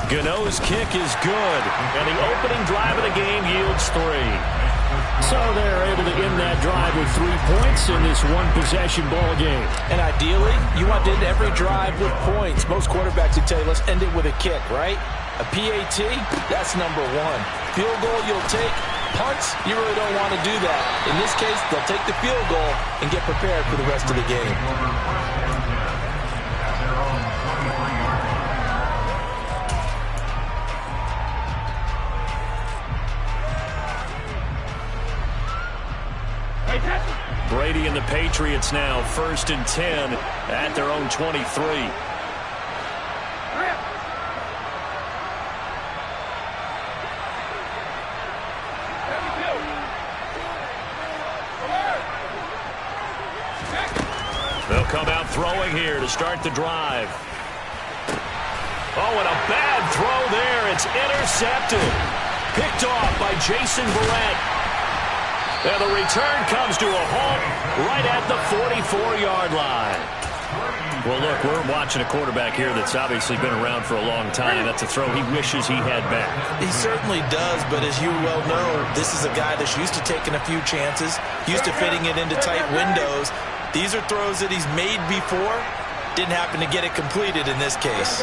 Gano's kick is good, and the opening drive of the game yields 3. So they're able to end that drive with 3 points in this one-possession ball game. And ideally, you want to end every drive with points. Most quarterbacks would tell you, let's end it with a kick, right? A PAT, that's number 1. Field goal you'll take. Punts, you really don't want to do that. In this case, they'll take the field goal and get prepared for the rest of the game. Brady and the Patriots now 1st and 10 at their own 23. They'll come out throwing here to start the drive. Oh, and a bad throw there. It's intercepted. Picked off by Jason Verrett. And the return comes to a halt right at the 44-yard line. Well, look, we're watching a quarterback here that's obviously been around for a long time. That's a throw he wishes he had back. He certainly does, but as you well know, this is a guy that's used to taking a few chances, used to fitting it into tight windows. These are throws that he's made before. Didn't happen to get it completed in this case.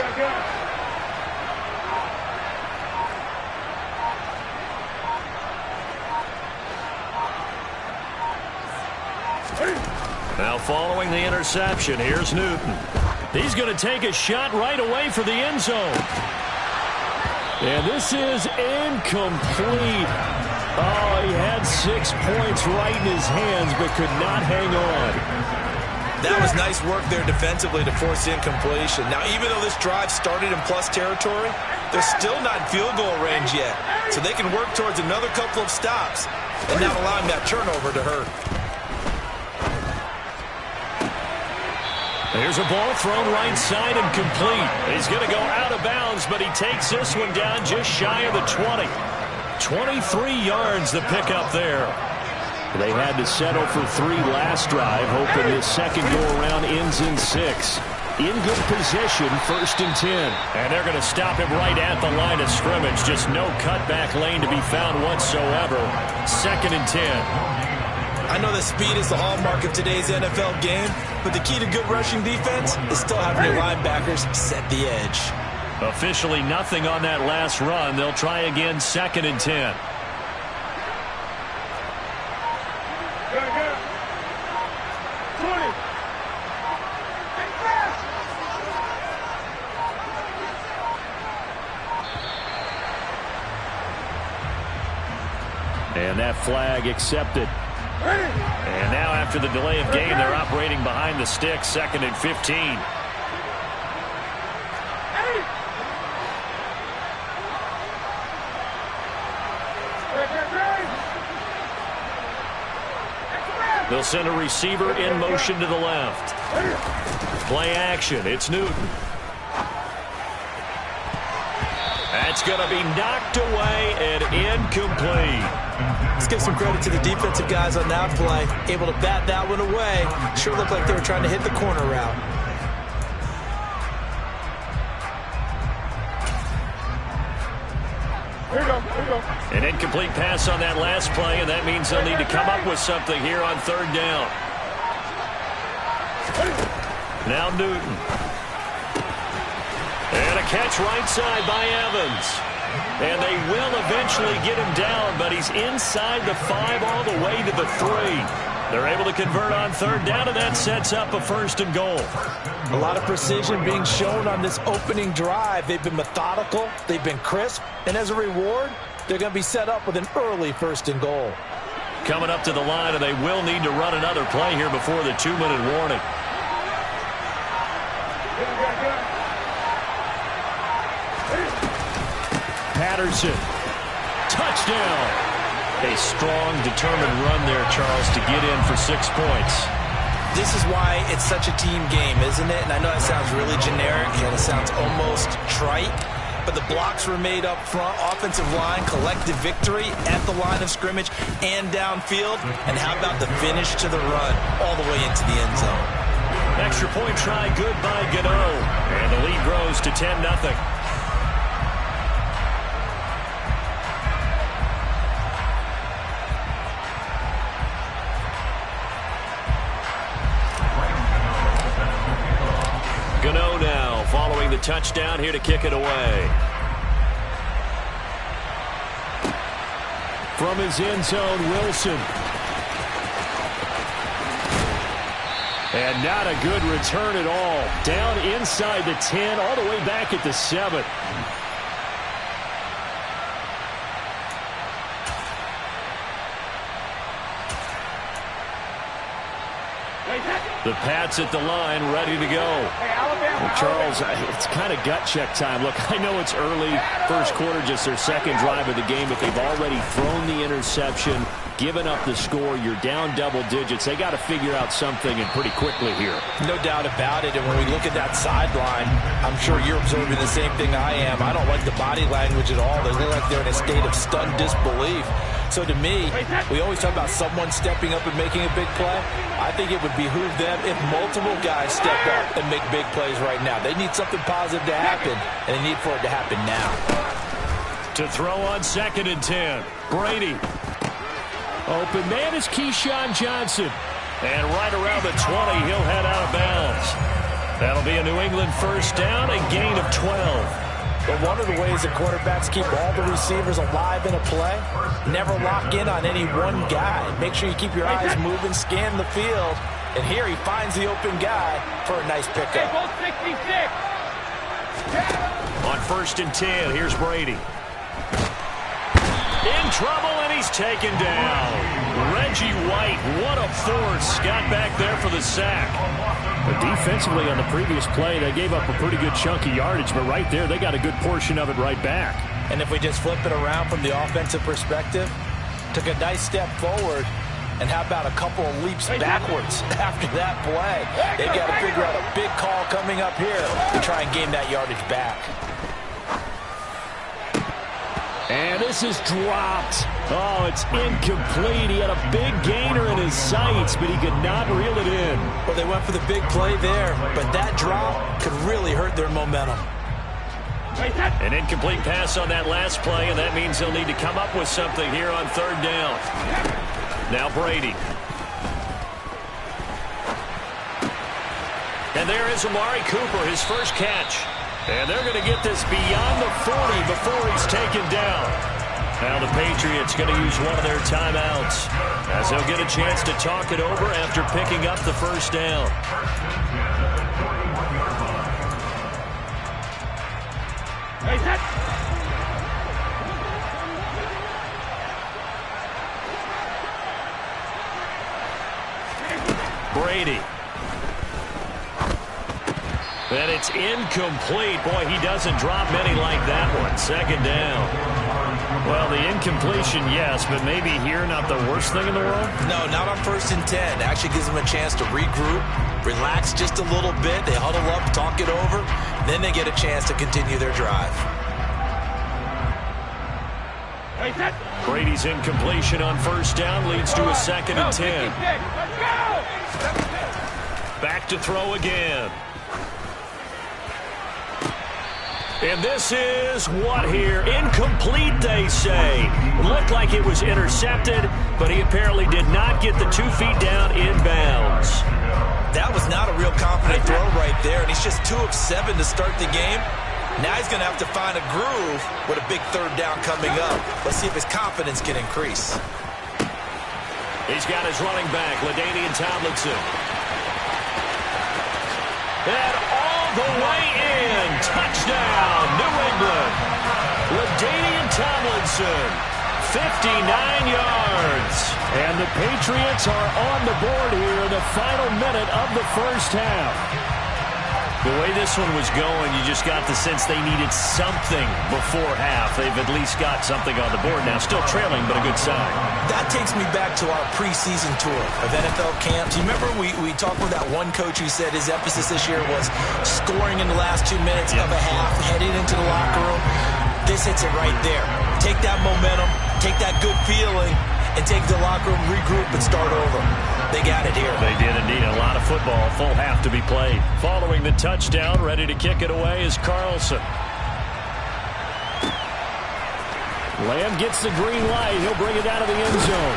Now following the interception, here's Newton. He's going to take a shot right away for the end zone. And this is incomplete. Oh, he had 6 points right in his hands, but could not hang on. That was nice work there defensively to force incompletion. Now, even though this drive started in plus territory, they're still not in field goal range yet. So they can work towards another couple of stops and not allowing that turnover to hurt. Here's a ball thrown right side and complete. He's going to go out of bounds, but he takes this one down just shy of the 20. 23 yards the pickup there. They had to settle for 3 last drive, hoping this second go-around ends in 6. In good position, 1st and 10. And they're going to stop him right at the line of scrimmage. Just no cutback lane to be found whatsoever. 2nd and 10. I know that speed is the hallmark of today's NFL game, but the key to good rushing defense is still having your linebackers set the edge. Officially nothing on that last run. They'll try again, 2nd and 10. And that flag accepted. And now after the delay of game, they're operating behind the sticks, 2nd and 15. They'll send a receiver in motion to the left. Play action. It's Newton. That's going to be knocked away and incomplete. Let's give some credit to the defensive guys on that play. Able to bat that one away. Sure looked like they were trying to hit the corner route. Here you go. An incomplete pass on that last play, and that means they'll need to come up with something here on 3rd down. Now Newton. And a catch right side by Evans. And they will eventually get him down, but he's inside the 5 all the way to the 3. They're able to convert on 3rd down, and that sets up a 1st and goal. A lot of precision being shown on this opening drive. They've been methodical, they've been crisp, and as a reward, they're going to be set up with an early 1st and goal. Coming up to the line, and they will need to run another play here before the 2-minute warning. Patterson. Touchdown. A strong, determined run there, Charles, to get in for 6 points. This is why it's such a team game, isn't it? And I know it sounds really generic and it sounds almost trite, but the blocks were made up front, offensive line, collective victory at the line of scrimmage and downfield. And how about the finish to the run all the way into the end zone? Extra point try good by Gano. And the lead grows to 10-0. Gano now following the touchdown here to kick it away. From his end zone, Wilson. And not a good return at all. Down inside the 10, all the way back at the 7. The Pats at the line, ready to go. Well, Charles, it's kind of gut check time. Look, I know it's early, first quarter, just their 2nd drive of the game, but they've already thrown the interception, given up the score. You're down double digits. They got to figure out something, and pretty quickly here. No doubt about it. And when we look at that sideline, I'm sure you're observing the same thing I am. I don't like the body language at all. They look like they're in a state of stunned disbelief. So to me, we always talk about someone stepping up and making a big play. I think it would behoove them if multiple guys step up and make big plays right now. They need something positive to happen, and they need for it to happen now. To throw on 2nd and 10, Brady. Open man is Keyshawn Johnson. And right around the 20, he'll head out of bounds. That'll be a New England 1st down, a gain of 12. But one of the ways that quarterbacks keep all the receivers alive in a play, never lock in on any one guy. Make sure you keep your eyes moving, scan the field. And here he finds the open guy for a nice pickup. On 1st and 10, here's Brady. In trouble, and he's taken down. Reggie White, what a force. Got back there for the sack. But defensively on the previous play, they gave up a pretty good chunk of yardage, but right there, they got a good portion of it right back. And if we just flip it around from the offensive perspective, took a nice step forward, and how about a couple of leaps backwards after that play? They've got to figure out a big call coming up here to try and gain that yardage back. And this is dropped. Oh, it's incomplete. He had a big gainer in his sights, but he could not reel it in. Well, they went for the big play there, but that drop could really hurt their momentum. An incomplete pass on that last play, and that means they'll need to come up with something here on 3rd down. Now Brady. And there is Amari Cooper, his first catch. And they're going to get this beyond the 40 before he's taken down. Now the Patriots going to use one of their timeouts as they'll get a chance to talk it over after picking up the 1st down. Brady. And it's incomplete. Boy, he doesn't drop many like that one. Second down. Well, the incompletion, yes, but maybe here not the worst thing in the world? No, not on 1st and 10. Actually gives them a chance to regroup, relax just a little bit. They huddle up, talk it over. Then they get a chance to continue their drive. Brady's incompletion on 1st down leads to a 2nd and 10. Back to throw again. And this is what here? Incomplete, they say. It looked like it was intercepted, but he apparently did not get the 2 feet down in bounds. That was not a real confident throw right there, and he's just 2 of 7 to start the game. Now he's going to have to find a groove with a big 3rd down coming up. Let's see if his confidence can increase. He's got his running back, LaDainian Tomlinson. And all the way in. Touchdown, New England. LaDainian Tomlinson, 59 yards. And the Patriots are on the board here in the final minute of the 1st half. The way this one was going, you just got the sense they needed something before half. They've at least got something on the board now. Still trailing, but a good sign. That takes me back to our preseason tour of NFL camps. You remember we talked with that one coach who said his emphasis this year was scoring in the last 2 minutes of a half, heading into the locker room. This hits it right there. Take that momentum, take that good feeling, and take the locker room, regroup, and start over. They got it here. They did indeed. A lot of football, full half to be played. Following the touchdown, ready to kick it away is Carlson. Lamb gets the green light. He'll bring it out of the end zone.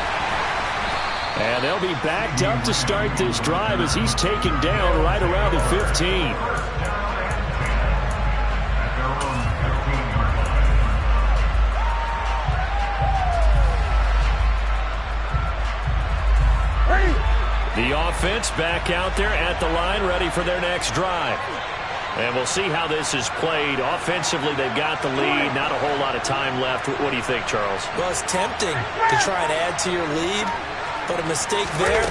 And they'll be backed up to start this drive as he's taken down right around the 15. The offense back out there at the line, ready for their next drive. And we'll see how this is played. Offensively, they've got the lead. Not a whole lot of time left. What do you think, Charles? Well, it's tempting to try and add to your lead, but a mistake there,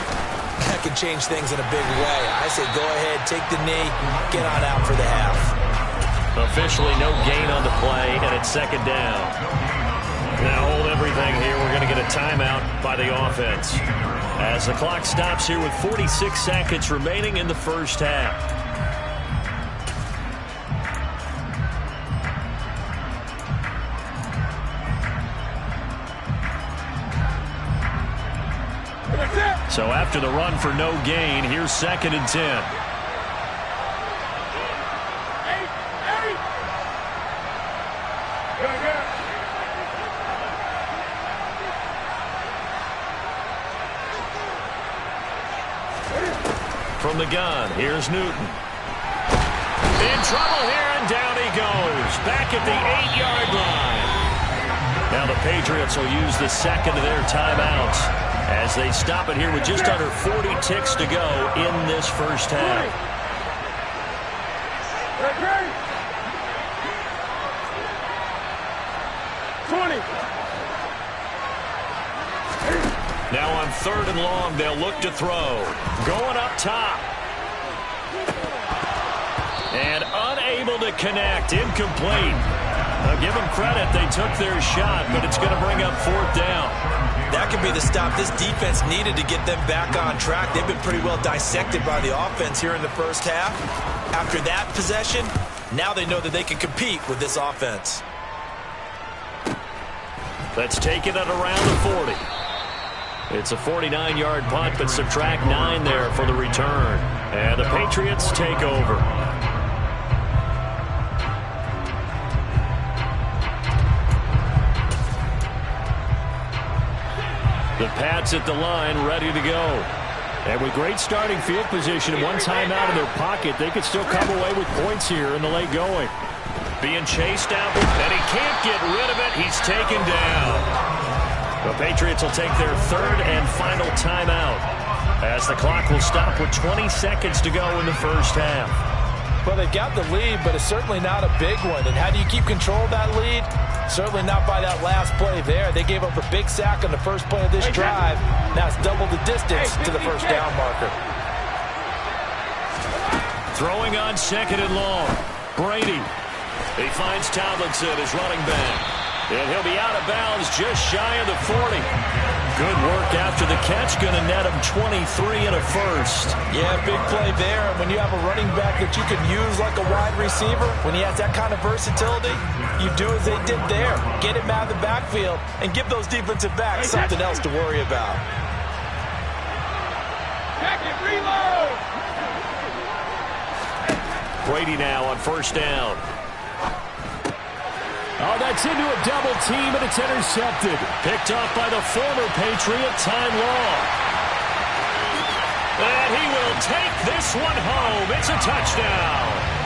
that can change things in a big way. I say go ahead, take the knee, get on out for the half. Officially no gain on the play, and it's 2nd down. Now hold everything here. We're going to get a timeout by the offense as the clock stops here with 46 seconds remaining in the 1st half. So after the run for no gain, here's 2nd and 10. From the gun, here's Newton. In trouble here, and down he goes. Back at the 8-yard line. Now the Patriots will use the 2nd of their timeouts as they stop it here with just under 40 ticks to go in this 1st half. Now on 3rd and long, they'll look to throw. Going up top. And unable to connect. Incomplete. Now give them credit. They took their shot, but it's going to bring up 4th down. That could be the stop this defense needed to get them back on track. They've been pretty well dissected by the offense here in the 1st half. After that possession, now they know that they can compete with this offense. Let's take it at around the 40. It's a 49-yard punt, but subtract 9 there for the return. And the Patriots take over. The Pats at the line, ready to go. And with great starting field position and one timeout in their pocket, they could still come away with points here in the late going. Being chased out, and he can't get rid of it. He's taken down. The Patriots will take their 3rd and final timeout as the clock will stop with 20 seconds to go in the 1st half. Well, they've got the lead, but it's certainly not a big one. And how do you keep control of that lead? Certainly not by that last play there. They gave up a big sack on the first play of this drive. Now it's double the distance to the 1st down marker. Throwing on second and long. Brady. He finds Tomlinson as running back. And he'll be out of bounds just shy of the 40. Good work after the catch. Going to net him 23 and a first. Yeah, big play there. When you have a running back that you can use like a wide receiver, when he has that kind of versatility, you do as they did there. Get him out of the backfield and give those defensive backs something else to worry about. Jacket, reload! Brady now on first down. Oh, that's into a double team, and it's intercepted. Picked off by the former Patriot, Ty Law. And he will take this one home. It's a touchdown.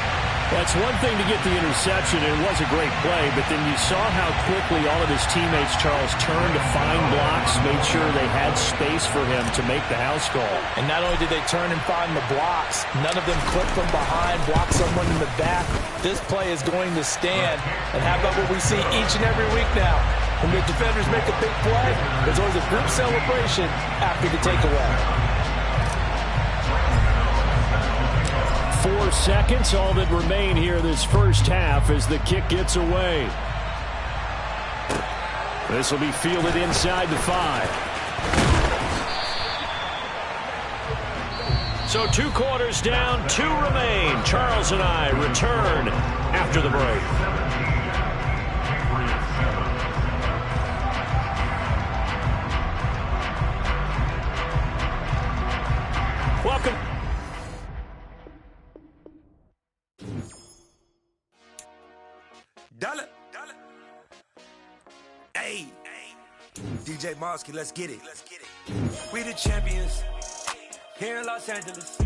That's one thing to get the interception, and it was a great play, but then you saw how quickly all of his teammates, Charles, turned to find blocks, made sure they had space for him to make the house call. And not only did they turn and find the blocks, none of them clip from behind, block someone in the back. This play is going to stand. And how about what we see each and every week now? When the defenders make a big play, there's always a group celebration after the takeaway. 4 seconds, all that remain here this first half as the kick gets away. This will be fielded inside the 5. So 2 quarters down, 2 remain. Charles and I return after the break. Welcome. Dollar. Hey. DJ Mosky, let's get it. We the champions here in Los Angeles.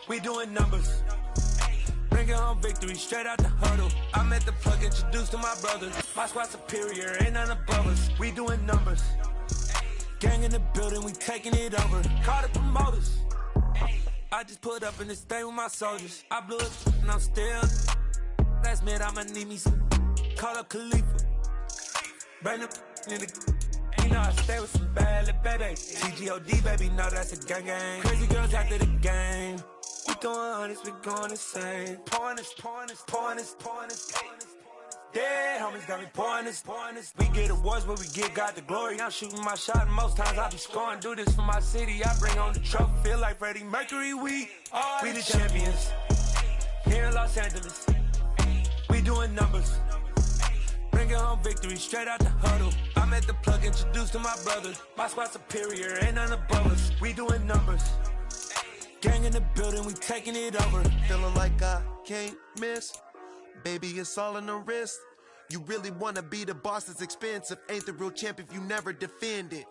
We doing numbers. Bringing home victory straight out the huddle. I'm at the plug, introduced to my brothers. My squad superior, ain't none above us. We doing numbers. Gang in the building, we taking it over. Call the promoters. I just put up in this thing with my soldiers. I blew it and I'm still. Last minute, I'ma need me some. Call up Khalifa. Bring up in the. You know I stay with some bad little baby. TGOD, baby, know that's a gang. Crazy girls after the game. We throwing hundreds, we going insane. Pouring this. Yeah, homies got me pouring this. We get awards, but we give God the glory. I'm shooting my shot, and most times I be scoring. Do this for my city, I bring on the trophy. Feel like Freddie Mercury, we the champions. Here in Los Angeles. We doing numbers. Bringing home victory straight out the huddle. I'm at the plug, introduced to my brothers. My squad superior, ain't none above us. We doing numbers. Gang in the building, we taking it over. Feeling like I can't miss. Baby, it's all in the wrist. You really wanna be the boss, it's expensive. Ain't the real champ if you never defend it.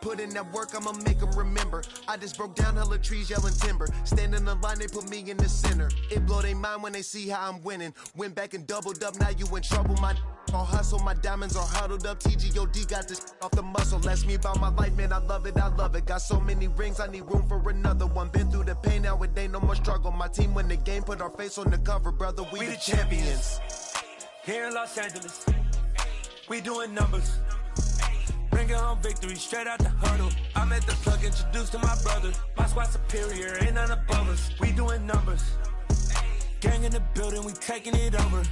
Put in that work, I'ma make them remember. I just broke down hella trees, yelling timber. Stand in the line, they put me in the center. It blow their mind when they see how I'm winning. Went back and doubled up, now you in trouble. My all hustle, my diamonds are huddled up. TGOD got this off the muscle. That's me about my life, man, I love it. Got so many rings, I need room for another one. Been through the pain, now it ain't no more struggle. My team win the game, put our face on the cover, brother. We the champions. Here in Los Angeles, we doing numbers. Bringing home victory straight out the huddle. I'm at the plug, introduced to my brothers. My squad superior, ain't none above us. We doing numbers. Gang in the building, we taking it over.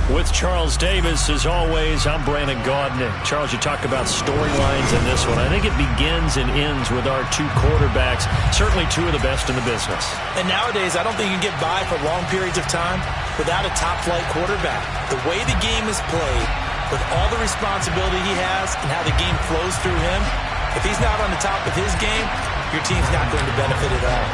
With Charles Davis, as always, I'm Brandon Gaudin. Charles, you talk about storylines in this one. I think it begins and ends with our 2 quarterbacks, certainly 2 of the best in the business. And nowadays, I don't think you can get by for long periods of time without a top-flight quarterback. The way the game is played, with all the responsibility he has and how the game flows through him, if he's not on the top of his game, your team's not going to benefit at all.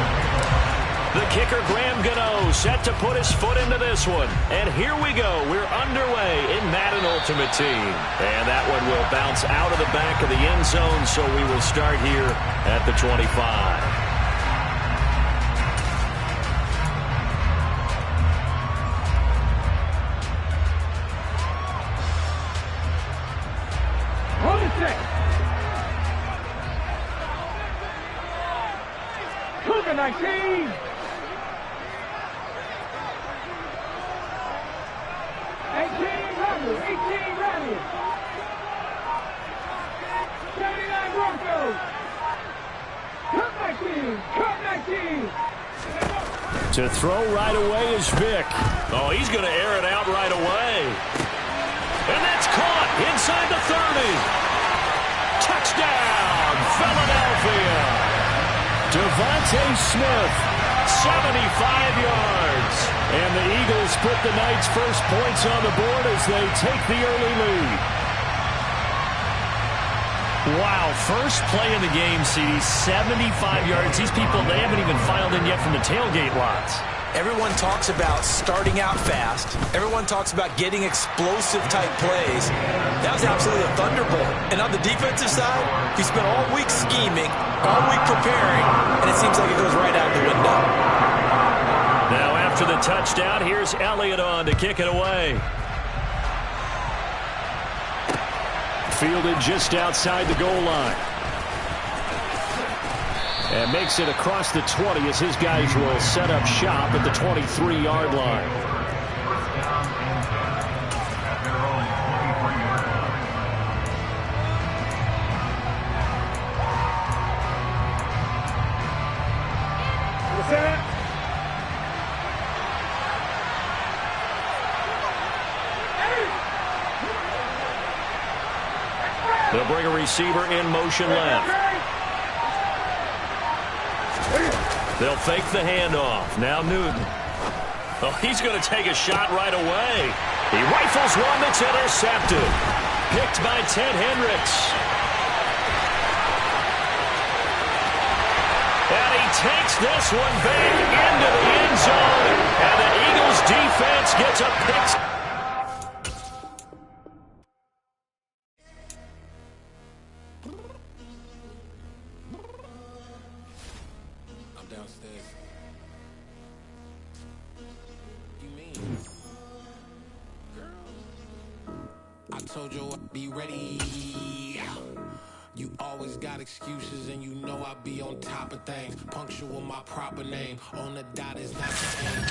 The kicker, Graham Gano, set to put his foot into this one. And here we go. We're underway in Madden Ultimate Team. And that one will bounce out of the back of the end zone, so we will start here at the 25. Reset. Cougar 19. 18 Rebels. 18 Rebels. 79 Broncos. Cut 19. Cut 19. To throw right away is Vick. Oh, he's going to air it out right away. And that's caught inside the 30. Touchdown, Philadelphia. Devontae Smith, 75 yards. And the Eagles put the Knights' first points on the board as they take the early lead. Wow, first play of the game, CD, 75 yards. These people, they haven't even filed in yet from the tailgate lots. Everyone talks about starting out fast. Everyone talks about getting explosive-type plays. That was absolutely a thunderbolt. And on the defensive side, he spent all week scheming, all week preparing, and it seems like it goes right out the window. Now after the touchdown, here's Elliott on to kick it away. Fielded just outside the goal line. And makes it across the 20 as his guys will set up shop at the 23-yard line. What's that? They'll bring a receiver in motion left. They'll fake the handoff. Now Newton. Oh, he's going to take a shot right away. He rifles one that's intercepted. Picked by Ted Hendricks. And he takes this one back into the end zone. And the Eagles defense gets a pick. Told you I'd be ready. You always got excuses and you know I be on top of things. Punctual my proper name. On the dot is not the aim.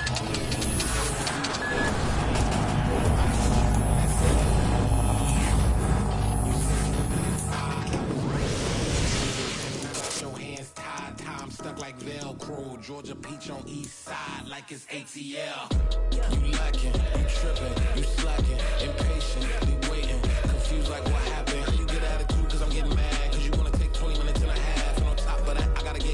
Your hands tied, time stuck like Velcro. Georgia Peach on east side like it's ATL. You lacking, you tripping, you slacking, impatient, waiting, confused like what happened.